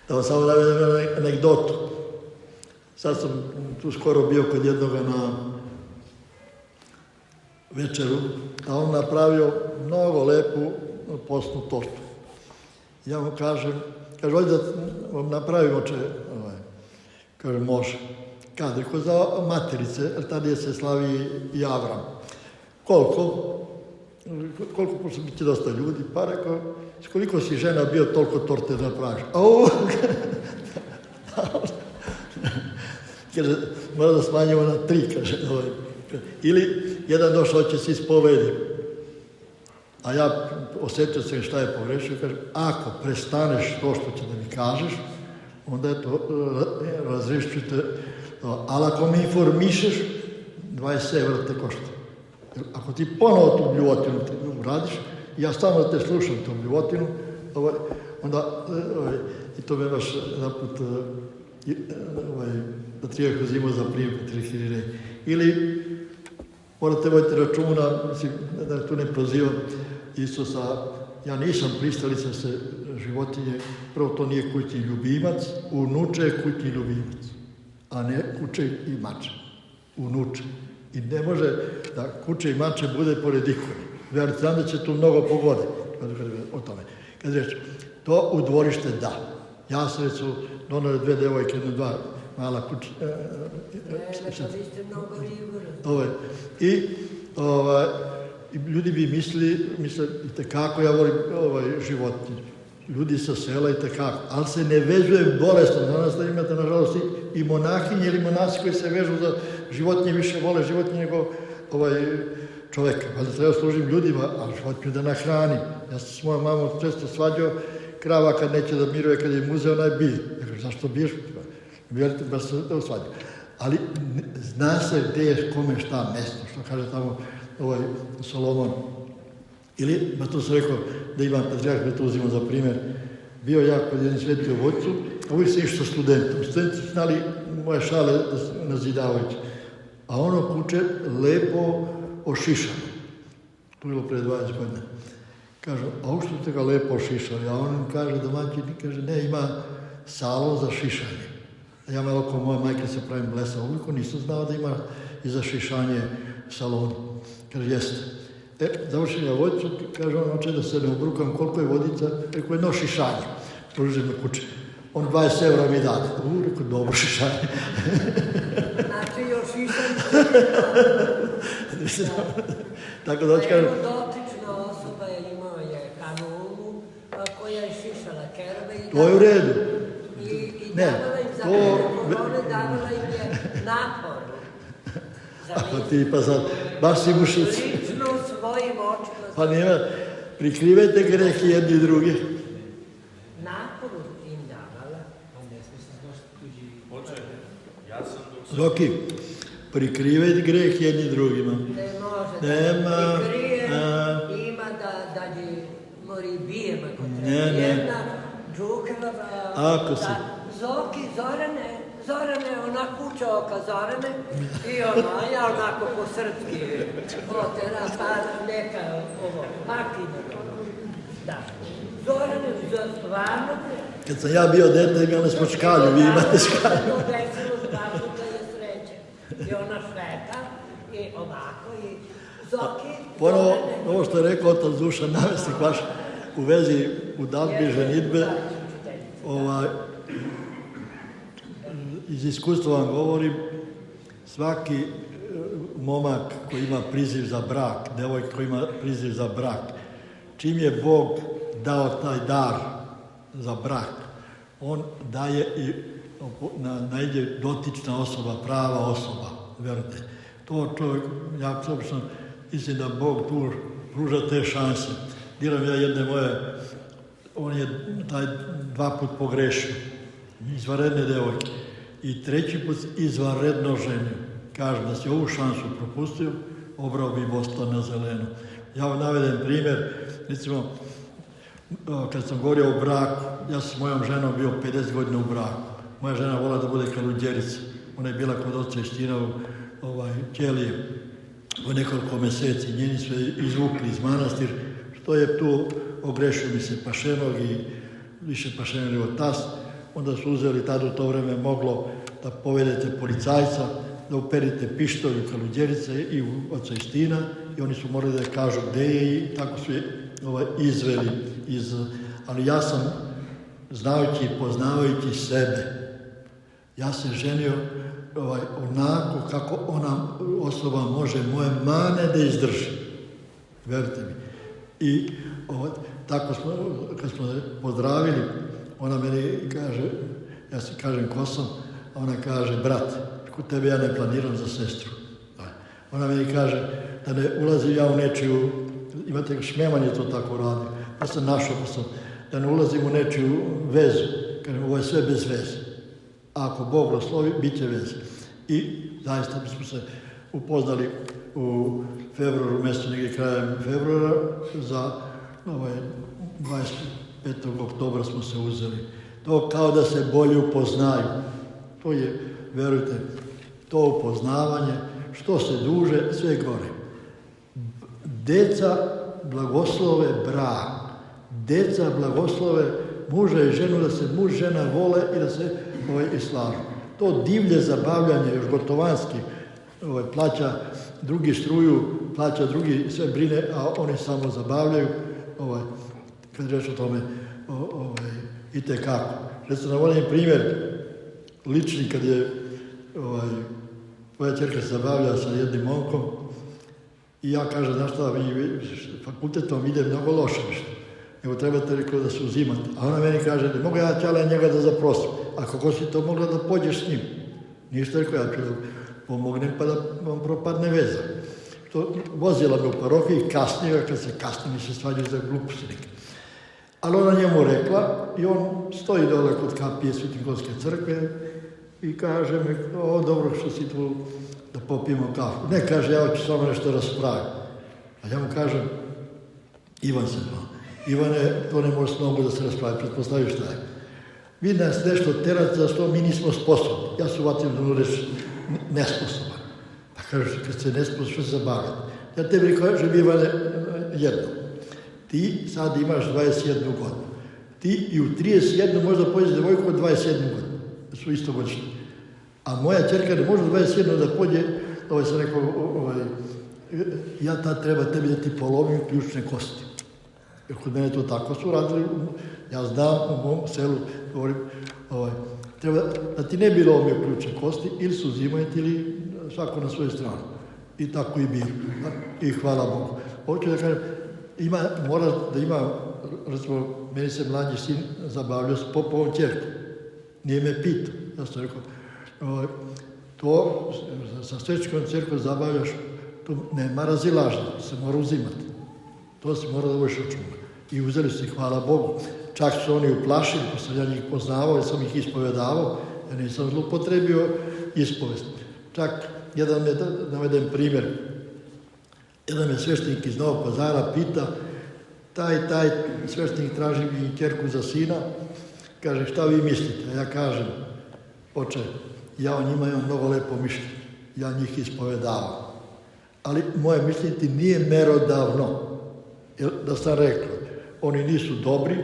Da vam samo navedem anegdotu. Sad sam tu skoro bio kod jednoga na večeru, a on napravio mnogo lepu postnu tortu. Ja mu kažem, ovdje da vam napravimo kaže, može. Kad, rekao, za materice, jer tada se slavi i Avram. Koliko pošto biti dosta ljudi, pa rekao, s koliko si žena bio, toliko torte napraviš. kaže, mora da smanjimo na 3, kaže. Ili jedan došao će se ispovedi. A ja osjetio sam šta je pogrešio, kažem, ako prestaneš to što će da mi kažeš, onda je to razrešćute. Ali ako me informišeš, 20 evra te košta. Ako ti ponovo tu bljuvotinu radiš, ja stalno te slušam tu bljuvotinu, onda, i to me baš naput Patrijarh uzimao za primjer Patrijarh. Ili morate voditi računa, mislim, da tu ne prozivam Isusa, ja nisam pristalica se životinje, prvo to nije kućni ljubimac, unuče je kućni ljubimac, a ne kuće i mače, unuče. I ne može da kuće i mače bude pored ikone. Verujte, znam da će tu mnogo pogode o tome. Kad reći, to u dvorište da. Ja sam su donali 2 devojke, 2 mala kuća. Vi ste mnogo rigorozni. I ljudi bi mislili kako ja volim životinje. Ljudi sa sela i tekako, ali se ne vezuje bolesno. Danas da imate, nažalost, i monahinje ili monasi koji se vežu za životinje, više vole životinje nego čoveka. Pa da treba služim ljudima, a životinju da nahranim. Ja sam s mojom mamom često svađao, krava kad neće da miruje, kad je muzeo, onaj bije. Ja kažem, zašto biješ? Vjerujte, baš se svađao. Ali zna se gde je kome šta mesto, što kaže tamo Solomon. Ili, ba to sam rekao da Ivan Patrijarh, da to uzimam za primjer, bio ja kod jednim svetim vodcu, a uvijek sam išao sa studentom. Studenti su znali moje šale nazidavajući. A ono kuće lepo ošišano. To je bilo pre 20 godina. Kažu, a u što ste ga lepo ošišali? A on im kaže, domaćin, kaže, ne, ima salon za šišanje. A ja malo kao moja majka se pravim blesa, uliko nisam znao da ima i za šišanje salon. Kaže, jeste. Završim ja vodcu, kaže on, oče da se ne obrukam, koliko je vodica, rekao, jedno šišanje, pružim na kuće. On 20 evra mi dade. Rekao, dobro šišanje. Znači, još šišanje. Tako da hoću kažem. Dotična osoba je imao je kanunu koja je šišala kerove i to je u redu. I davala im za korone, davala im je napor. Ako ti pa sad, baš si mušic. Lično svojim očima. Pa nema, prikrivajte grehi jedni i drugi. Naporu im davala. Oče, ja sam dok Zoki, prikrivajte greh jedni drugima. Ne može. Nema. I krije, ima da je mori bijem ako treba. Ne. Jedna džukeva, Ako se. Zoki, Zorane, ona kuća oka Zorane i ona, ja onako po srpski otera, pa neka makina. Da. Zorane, stvarno. Kad sam ja bio dete, imali smo škalju, vi imate škalju. To desilo stvarno da je sreće. I ona šveta, i ovako, i Zoki, Ponovo, ovo što je rekao otac Dušan, namestnik vaš, u vezi udalbe, ženitbe, iz iskustva vam govorim, svaki momak koji ima priziv za brak, devojka koji ima priziv za brak, čim je Bog dao taj dar za brak, on daje i najde dotična osoba, prava osoba, verujte. To čovjek, ja obično mislim da Bog tu pruža te šanse. Diram ja jedne moje, on je taj 2 put pogrešio, izvanredne devojke. I 3. put izvanredno ženio. Kaže da si ovu šansu propustio, obrao bi Boston na zelenu. Ja vam navedem primjer, recimo, kad sam govorio o braku, ja sam s mojom ženom bio 50 godina u braku. Moja žena volila da bude kaluđerica. Ona je bila kod oca Istina u Ćelije po nekoliko meseci. Njeni su izvukli iz manastir, što je tu ogrešio mi se pašenog i više pašenog nego tas. Onda su uzeli, tada u to vreme moglo da povedete policajca, da uperite pištolj u kaluđerice i u oca Istina i oni su morali da kažu gde je i tako su je izveli. Ali ja sam, znajući i poznavajući sebe, ja sam ženio onako kako ona osoba može moje mane da izdrži. Verujte mi. I tako smo, kad smo pozdravili, ona meni kaže, ja se kažem ko sam, a ona kaže brat. kod tebe ja ne planiram za sestru. Ona meni kaže da ne ulazim ja u nečiju, imate Šmeman je to tako radio, ja sam našao, da ne ulazim u nečiju vezu, kažem, ovo je sve bez veze. Ako Bog blagoslovi, bit će veze. I zaista smo se upoznali u februaru, mjesecu negdje krajem februara, za 25. oktobra smo se uzeli. To kao da se bolje upoznaju. To je, verujte, to upoznavanje, što se duže, sve gore. Deca blagoslove brak. Deca blagoslove muža i ženu, da se muž i žena vole i da se i slažu. To divlje zabavljanje, još gotovanski, plaća drugi struju, plaća drugi sve brine, a oni samo zabavljaju. Kad reći o tome, i tekako. Recimo, navodim primjer lični, kad je moja ćerka se zabavlja sa jednim momkom i ja kažem, znaš šta, fakultetom ide mnogo loše nešto, nego trebate rekao da se uzimate. A ona meni kaže, ne mogu ja ćala njega da zaprosim, a kako si to mogla da pođeš s njim? Ništa rekao, ja ću da pomognem pa da vam propadne veza. Vozila me u parohiji, kasnije, kad se kasnije mi se svađaju za gluposti neke. Ali ona njemu rekla i on stoji dole kod kapije Svetigodske crkve i kaže mi, o dobro što si tu da popijemo kafu. Ne, kaže, ja hoću samo nešto raspraviti. A ja mu kažem, Ivan se zvao. Ivane, to ne može s nogu da se raspravi, pretpostaviš šta je. Vi nas nešto terate za što mi nismo sposobni. Ja se uvatim da reći nesposoban. Pa kažeš, kad se nesposoban, što se zabavljati? Ja tebi kažem, Ivane, jedno. Ti sad imaš 21 godinu. Ti i u 31 možda pođeš devojku od 21 godinu. Da su isto godišnji. A moja ćerka ne može 21 da pođe, sam rekao, ja tad treba tebi da ti polomim ključne kosti. Jer kod mene to tako su radili, ja znam u mom selu, govorim, treba da ti ne bi lomio ključne kosti, ili su uzimajte, ili svako na svoju stranu. I tako i bilo. I hvala Bogu. Hoću da kažem, mora da ima, recimo, meni se mlađi sin zabavljao s Popovom ćerkom. Nije me pitao. Ja sam rekao, to sa Svečkom crkvom zabavljaš, to nema razilaženja, to se mora uzimati. To se mora da uveš računa. I uzeli su ih, hvala Bogu. Čak su oni uplašili, ko sam ja njih poznavao, ja sam ih ispovedavao, ja nisam zlupotrebio ispovest. Čak, jedan me, navedem primjer, jedan me sveštenik iz Novog Pazara pita, taj sveštenik traži mi ćerku za sina, kaže, šta vi mislite? A ja kažem, oče, ja o njima imam mnogo lepo mišljenje, ja njih ispovedavam. Ali moje mišljenje nije merodavno, jer da sam rekao, oni nisu dobri,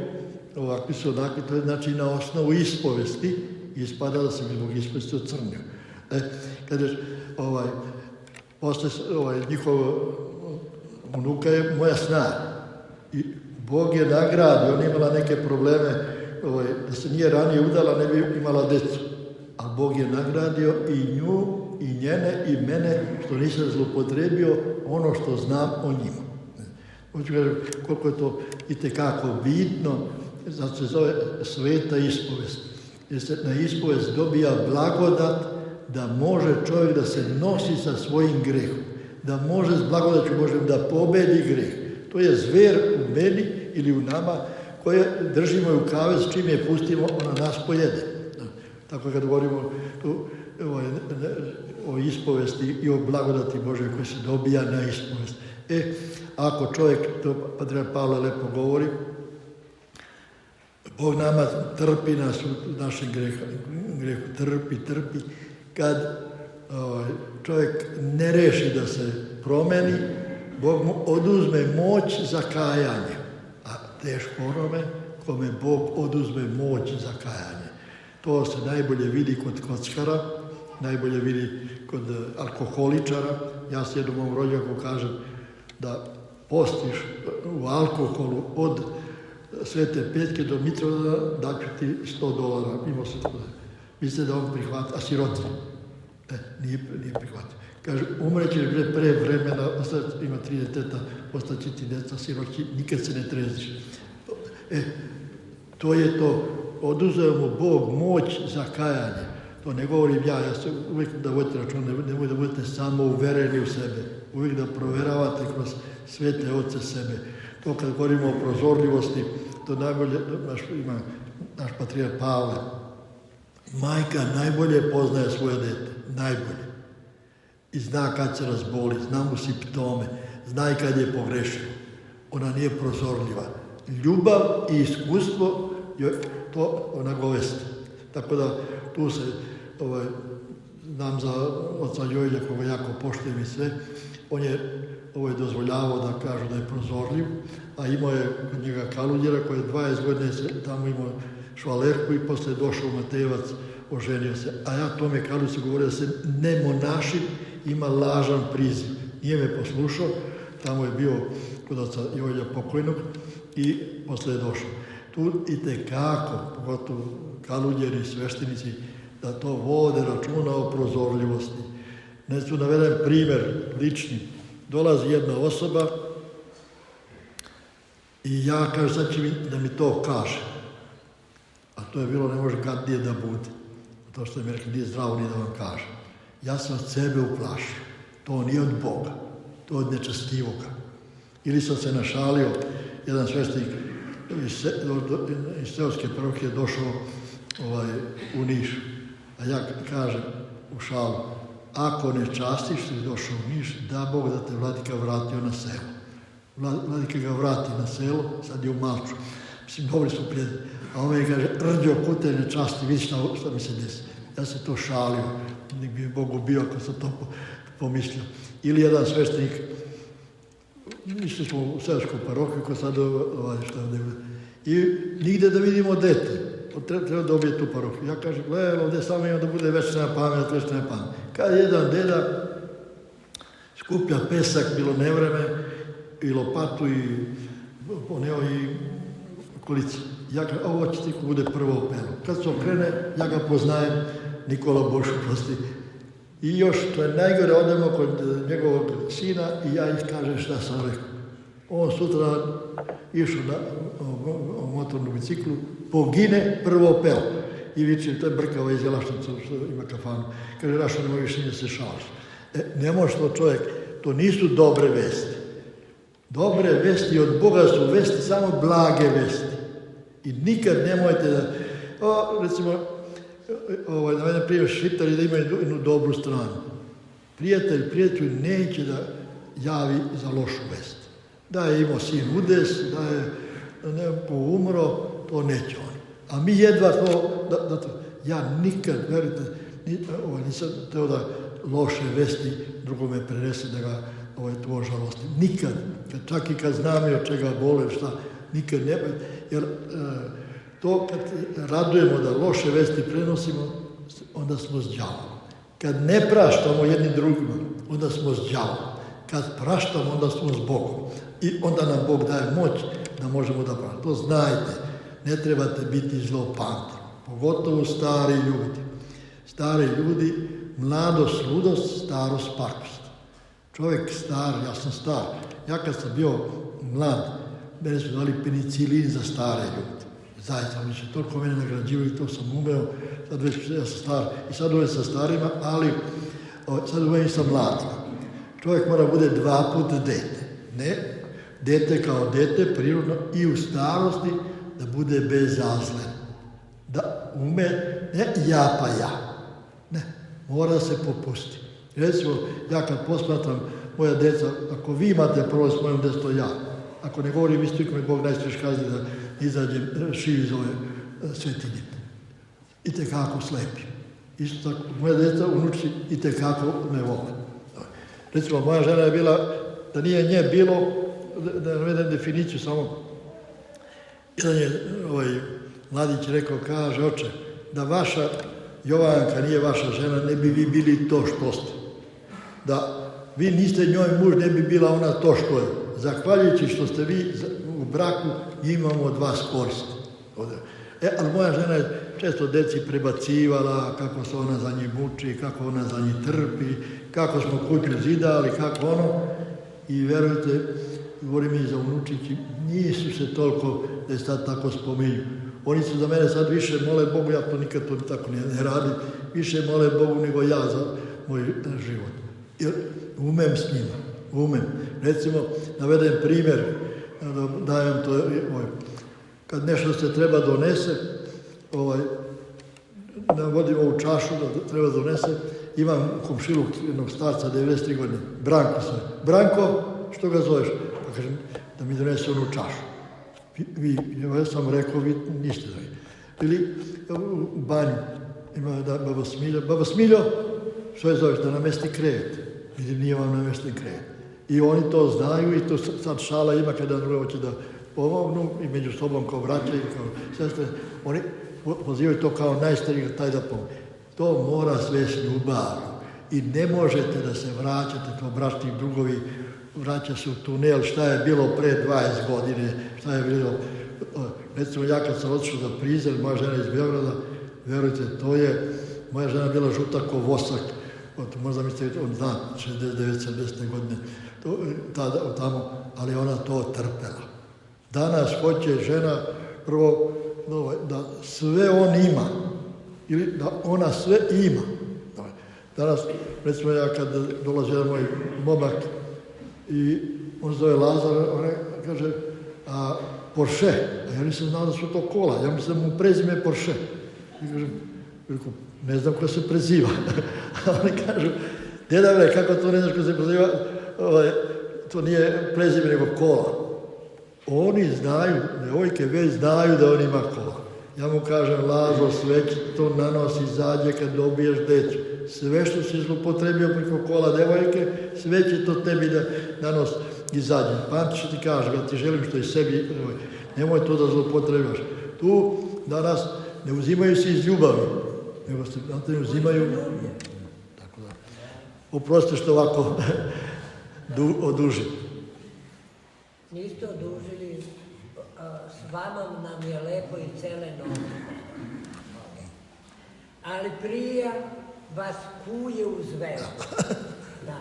ovakvi su onakvi, to je znači na osnovu ispovesti, ispada da se mi zbog ispovesti ocrnio. Kada posle njihov unuka je moja snaga. I Bog je nagradio, ona imala neke probleme, da se nije ranije udala, ne bi imala decu. A Bog je nagradio i nju, i njene, i mene, što nisam zlupotrebio ono što znam o njima. Hoću kažem, koliko je to itekako bitno, zato se zove sveta ispovest. Jer se na ispovest dobija blagodat da može čovjek da se nosi sa svojim grehom. Da može s blagodaću da pobedi greh. To je zver u meni ili u nama koje držimo u kavez, čim je pustimo, ona nas pojede. Tako kad govorimo tu o ispovesti i o blagodati Božoj koji se dobija na ispovest. Ako čovjek, to Patrijarh Pavle lepo govori, Bog nama trpi nas u našem grehu, trpi. Kad čovjek ne reši da se promeni, Bog mu oduzme moć za kajanje. A teško onome kome Bog oduzme moć za kajanje. To se najbolje vidi kod kockara, najbolje vidi kod alkoholičara. Ja s jednom mom rođaku kažem da postiš u alkoholu od Svete Petke do Mitrovda, daću ti $100. Imao se to. Mislite da on prihvati, a sirotin. Nije prihvatio. Kaže, umrećeš pre vremena, ima 3 deteta, ostaće ti deca, siroći, nikad se ne treziš. To je to. Oduzeo mu Bog moć za kajanje. To ne govorim ja se uvijek da vodite račun, nemoj da budete samo uvereni u sebe, uvijek da provjeravate kroz svete oce sebe. To kad govorimo o prozorljivosti, to najbolje ima naš patrijarh Pavle. Majka najbolje poznaje svoje dete, najbolje. I zna kad se razboli, zna mu simptome, zna i kad je pogrešio. Ona nije prozorljiva. Ljubav i iskustvo to nagovesti. Tako da tu se znam za oca Jojlja koga jako poštujem i sve. On je dozvoljavao da kažu da je prozorljiv, a imao je kod njega Kaludjera koji je 20 godina tamo imao švalerku i poslije došao u Matejevac, oženio se. A ja tome Kaludju govorio da se ne monaši, ima lažan priziv. Nije me poslušao, tamo je bio kod oca Jojlja pokojnog i poslije je došao. Tu itekako, pogotovo Kaludjeri i sveštenici, da to vode računa o prozorljivosti. Neću navedem primjer lični. Dolazi jedna osoba i ja kažem, sad će da mi to kaže. A to je bilo, ne može gadnije da bude. To što mi rekli, nije zdravo ni da vam kaže. Ja sam od sebe uplašio. To nije od Boga. To od nečestivoga. Ili sam se našalio, jedan sveštenik iz seoske parohije došao u Niš. A ja kažem u šalu, ako ne častiš si došao u Niš, da Bog da te vladika vratio na selo. Vladika ga vrati na selo, sad je u Malču. Mislim, dobri su prijatelji. A ovaj kaže, Rđo, kute ne časti, vidi šta mi se desi. Ja se to šalio, nek bi Bog ubio ako sam to pomislio. Ili jedan sveštenik, mislili smo u seosku parohiju, ko sad i nigde da vidimo dete. Treba dobije tu parohiju. Ja kažem, gledaj, ovdje samo ima da bude večna pamet. Kad jedan deda skuplja pesak, bilo nevreme, i lopatu, i poneo i kolicu. Ja kažem, ovo će ti bude prvo opelo. Kad se okrene, ja ga poznajem, Nikola Bošu prosti. I još, to je najgore, odemo kod njegovog sina i ja ih kažem šta sam rekao. On sutra išao na motornu biciklu, pogine prvo opelo. I viče, to je brkava iz Jelašnica, što ima kafanu. Kaže, Rašo, nemoj više nije se šališ. Ne može to čovjek, to nisu dobre vesti. Dobre vesti od Boga su vesti, samo blage vesti. I nikad nemojte da, recimo, na mene primjer Šiptari da imaju jednu dobru stranu. Prijatelj neće da javi za lošu vest. Da je imao sin udes, da je neko umro, to neće on. A mi jedva to, ja nikad, verujte, nisam teo da loše vesti drugome prenese, da ga tu ožalostim. Nikad, čak i kad znam i od čega bole, šta, nikad ne, jer to kad radujemo da loše vesti prenosimo, onda smo s đavolom. Kad ne praštamo jedni drugima, onda smo s đavolom. Kad praštamo, onda smo s Bogom. I onda nam Bog daje moć da možemo da praštamo. To znajte, ne trebate biti zlopamtni, pogotovo stari ljudi. Stari ljudi, mladost, ludost, starost, pakost. Čovjek star, ja sam star. Ja kad sam bio mlad, mene su dali penicilin za stare ljudi. Zaista, oni će toliko mene nagrađivali, to sam umeo, sad već ja sam star i sad uvijek sa starima, ali sad uvijek sa mladima. Čovjek mora bude 2 puta dete. Ne, dete kao dete, prirodno i u starosti, da bude bezazlen. Da ume, ne ja pa ja. Ne, mora se popustiti. Recimo, ja kad posmatram moja deca, ako vi imate problem s mojom djecom, to ja. Ako ne govorim isto, me Bog najstriš kazni da izađem šiv iz ove svetinje. Itekako slepim. Isto tako, moja djeca, unuči, itekako me vole. Recimo, moja žena je bila, da nije nje bilo, da navedem definiciju samo, jedan je mladić rekao, kaže, oče, da vaša Jovanka nije vaša žena, ne bi vi bili to što ste. Da vi niste njoj muž, ne bi bila ona to što je. Zahvaljujući što ste vi u braku, imamo od vas korist. Ali moja žena je često deci prebacivala, kako se ona za njih muči, kako ona za njih trpi, kako smo kuću zidali, kako ono. I verujte, govorim i za unučići, nisu se toliko, da je sad tako spominju. Oni su za mene sad više mole Bogu, ja to nikad to tako ne radim, više mole Bogu nego ja za moj život. Jer umem s njima, umem. Recimo, navedem primjer, dajem to, kad nešto se treba donese, navodim ovu čašu da treba donese, imam u komšilu jednog starca, 93 godine, Branko sve. Branko, što ga zoveš? Pa kažem, da mi donese onu čašu. Ja sam rekao, vi niste da. Ili u banju ima baba Smiljo. Baba Smiljo, što je zoveš? Da namesti krevet. Vidim, nije vam namešten krevet. I oni to znaju i to sad šala ima kada hoće da pomognu i među sobom kao braće i kao sestre. Oni pozivaju to kao najstariji taj da pomogne. To mora sve s ljubavlju. I ne možete da se vraćate kao bračni drugovi, vraća se u tunel, šta je bilo pre 20 godine, šta je bilo. Recimo, ja kad sam otišao za prizer, moja žena iz Beograda, verujte, to je, moja žena bila žuta ko vosak, možda mislite, on zna, 69-70 godine, tamo, ali ona to trpela. Danas hoće žena prvo da sve on ima, ili da ona sve ima. Danas, recimo ja kad dolazi jedan moj momak i on se zove Lazar, on kaže, Porsche, a ja nisam znao da su to kola, ja mislim da mu prezime Porsche. I kažem, ne znam ko se preziva. A oni kažu, deda bre, kako to ne znaš ko se preziva, to nije prezime nego kola. Oni znaju, devojke već znaju da on ima kola. Ja mu kažem, Lazo, sve to nanosi izađe kad dobiješ decu. Sve što si zlupotrebio preko kola devojke, sve će to tebi da nanosi izađe. Pamti što ti kažem, ja ti želim što i sebi, nemoj to da zlupotrebaš. Tu danas ne uzimaju se iz ljubavi, nego se ne uzimaju. Tako da, oprosti što ovako odužim. Niste odužili, s vama nam je lepo i cele noge. Ali prije vas kuje u zvezdu. Da.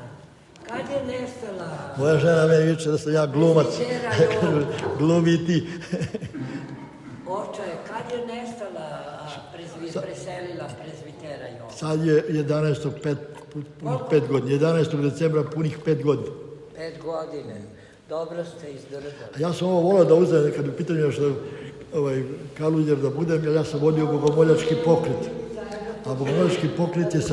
Kad je nestala... Moja žena meni viče da sam ja glumac. Glumi ti. Oče, kad je nestala, preselila prezbitera Jova? Sad je 5 godina. 11. decembra punih 5 godina. 5 godine. Dobro ste izdržali. Ja sam ovo volao da uzem, kad u pitanju još kaludjer da budem, jer ja sam vodio bogomoljački pokret. A bogomoljački pokret je sa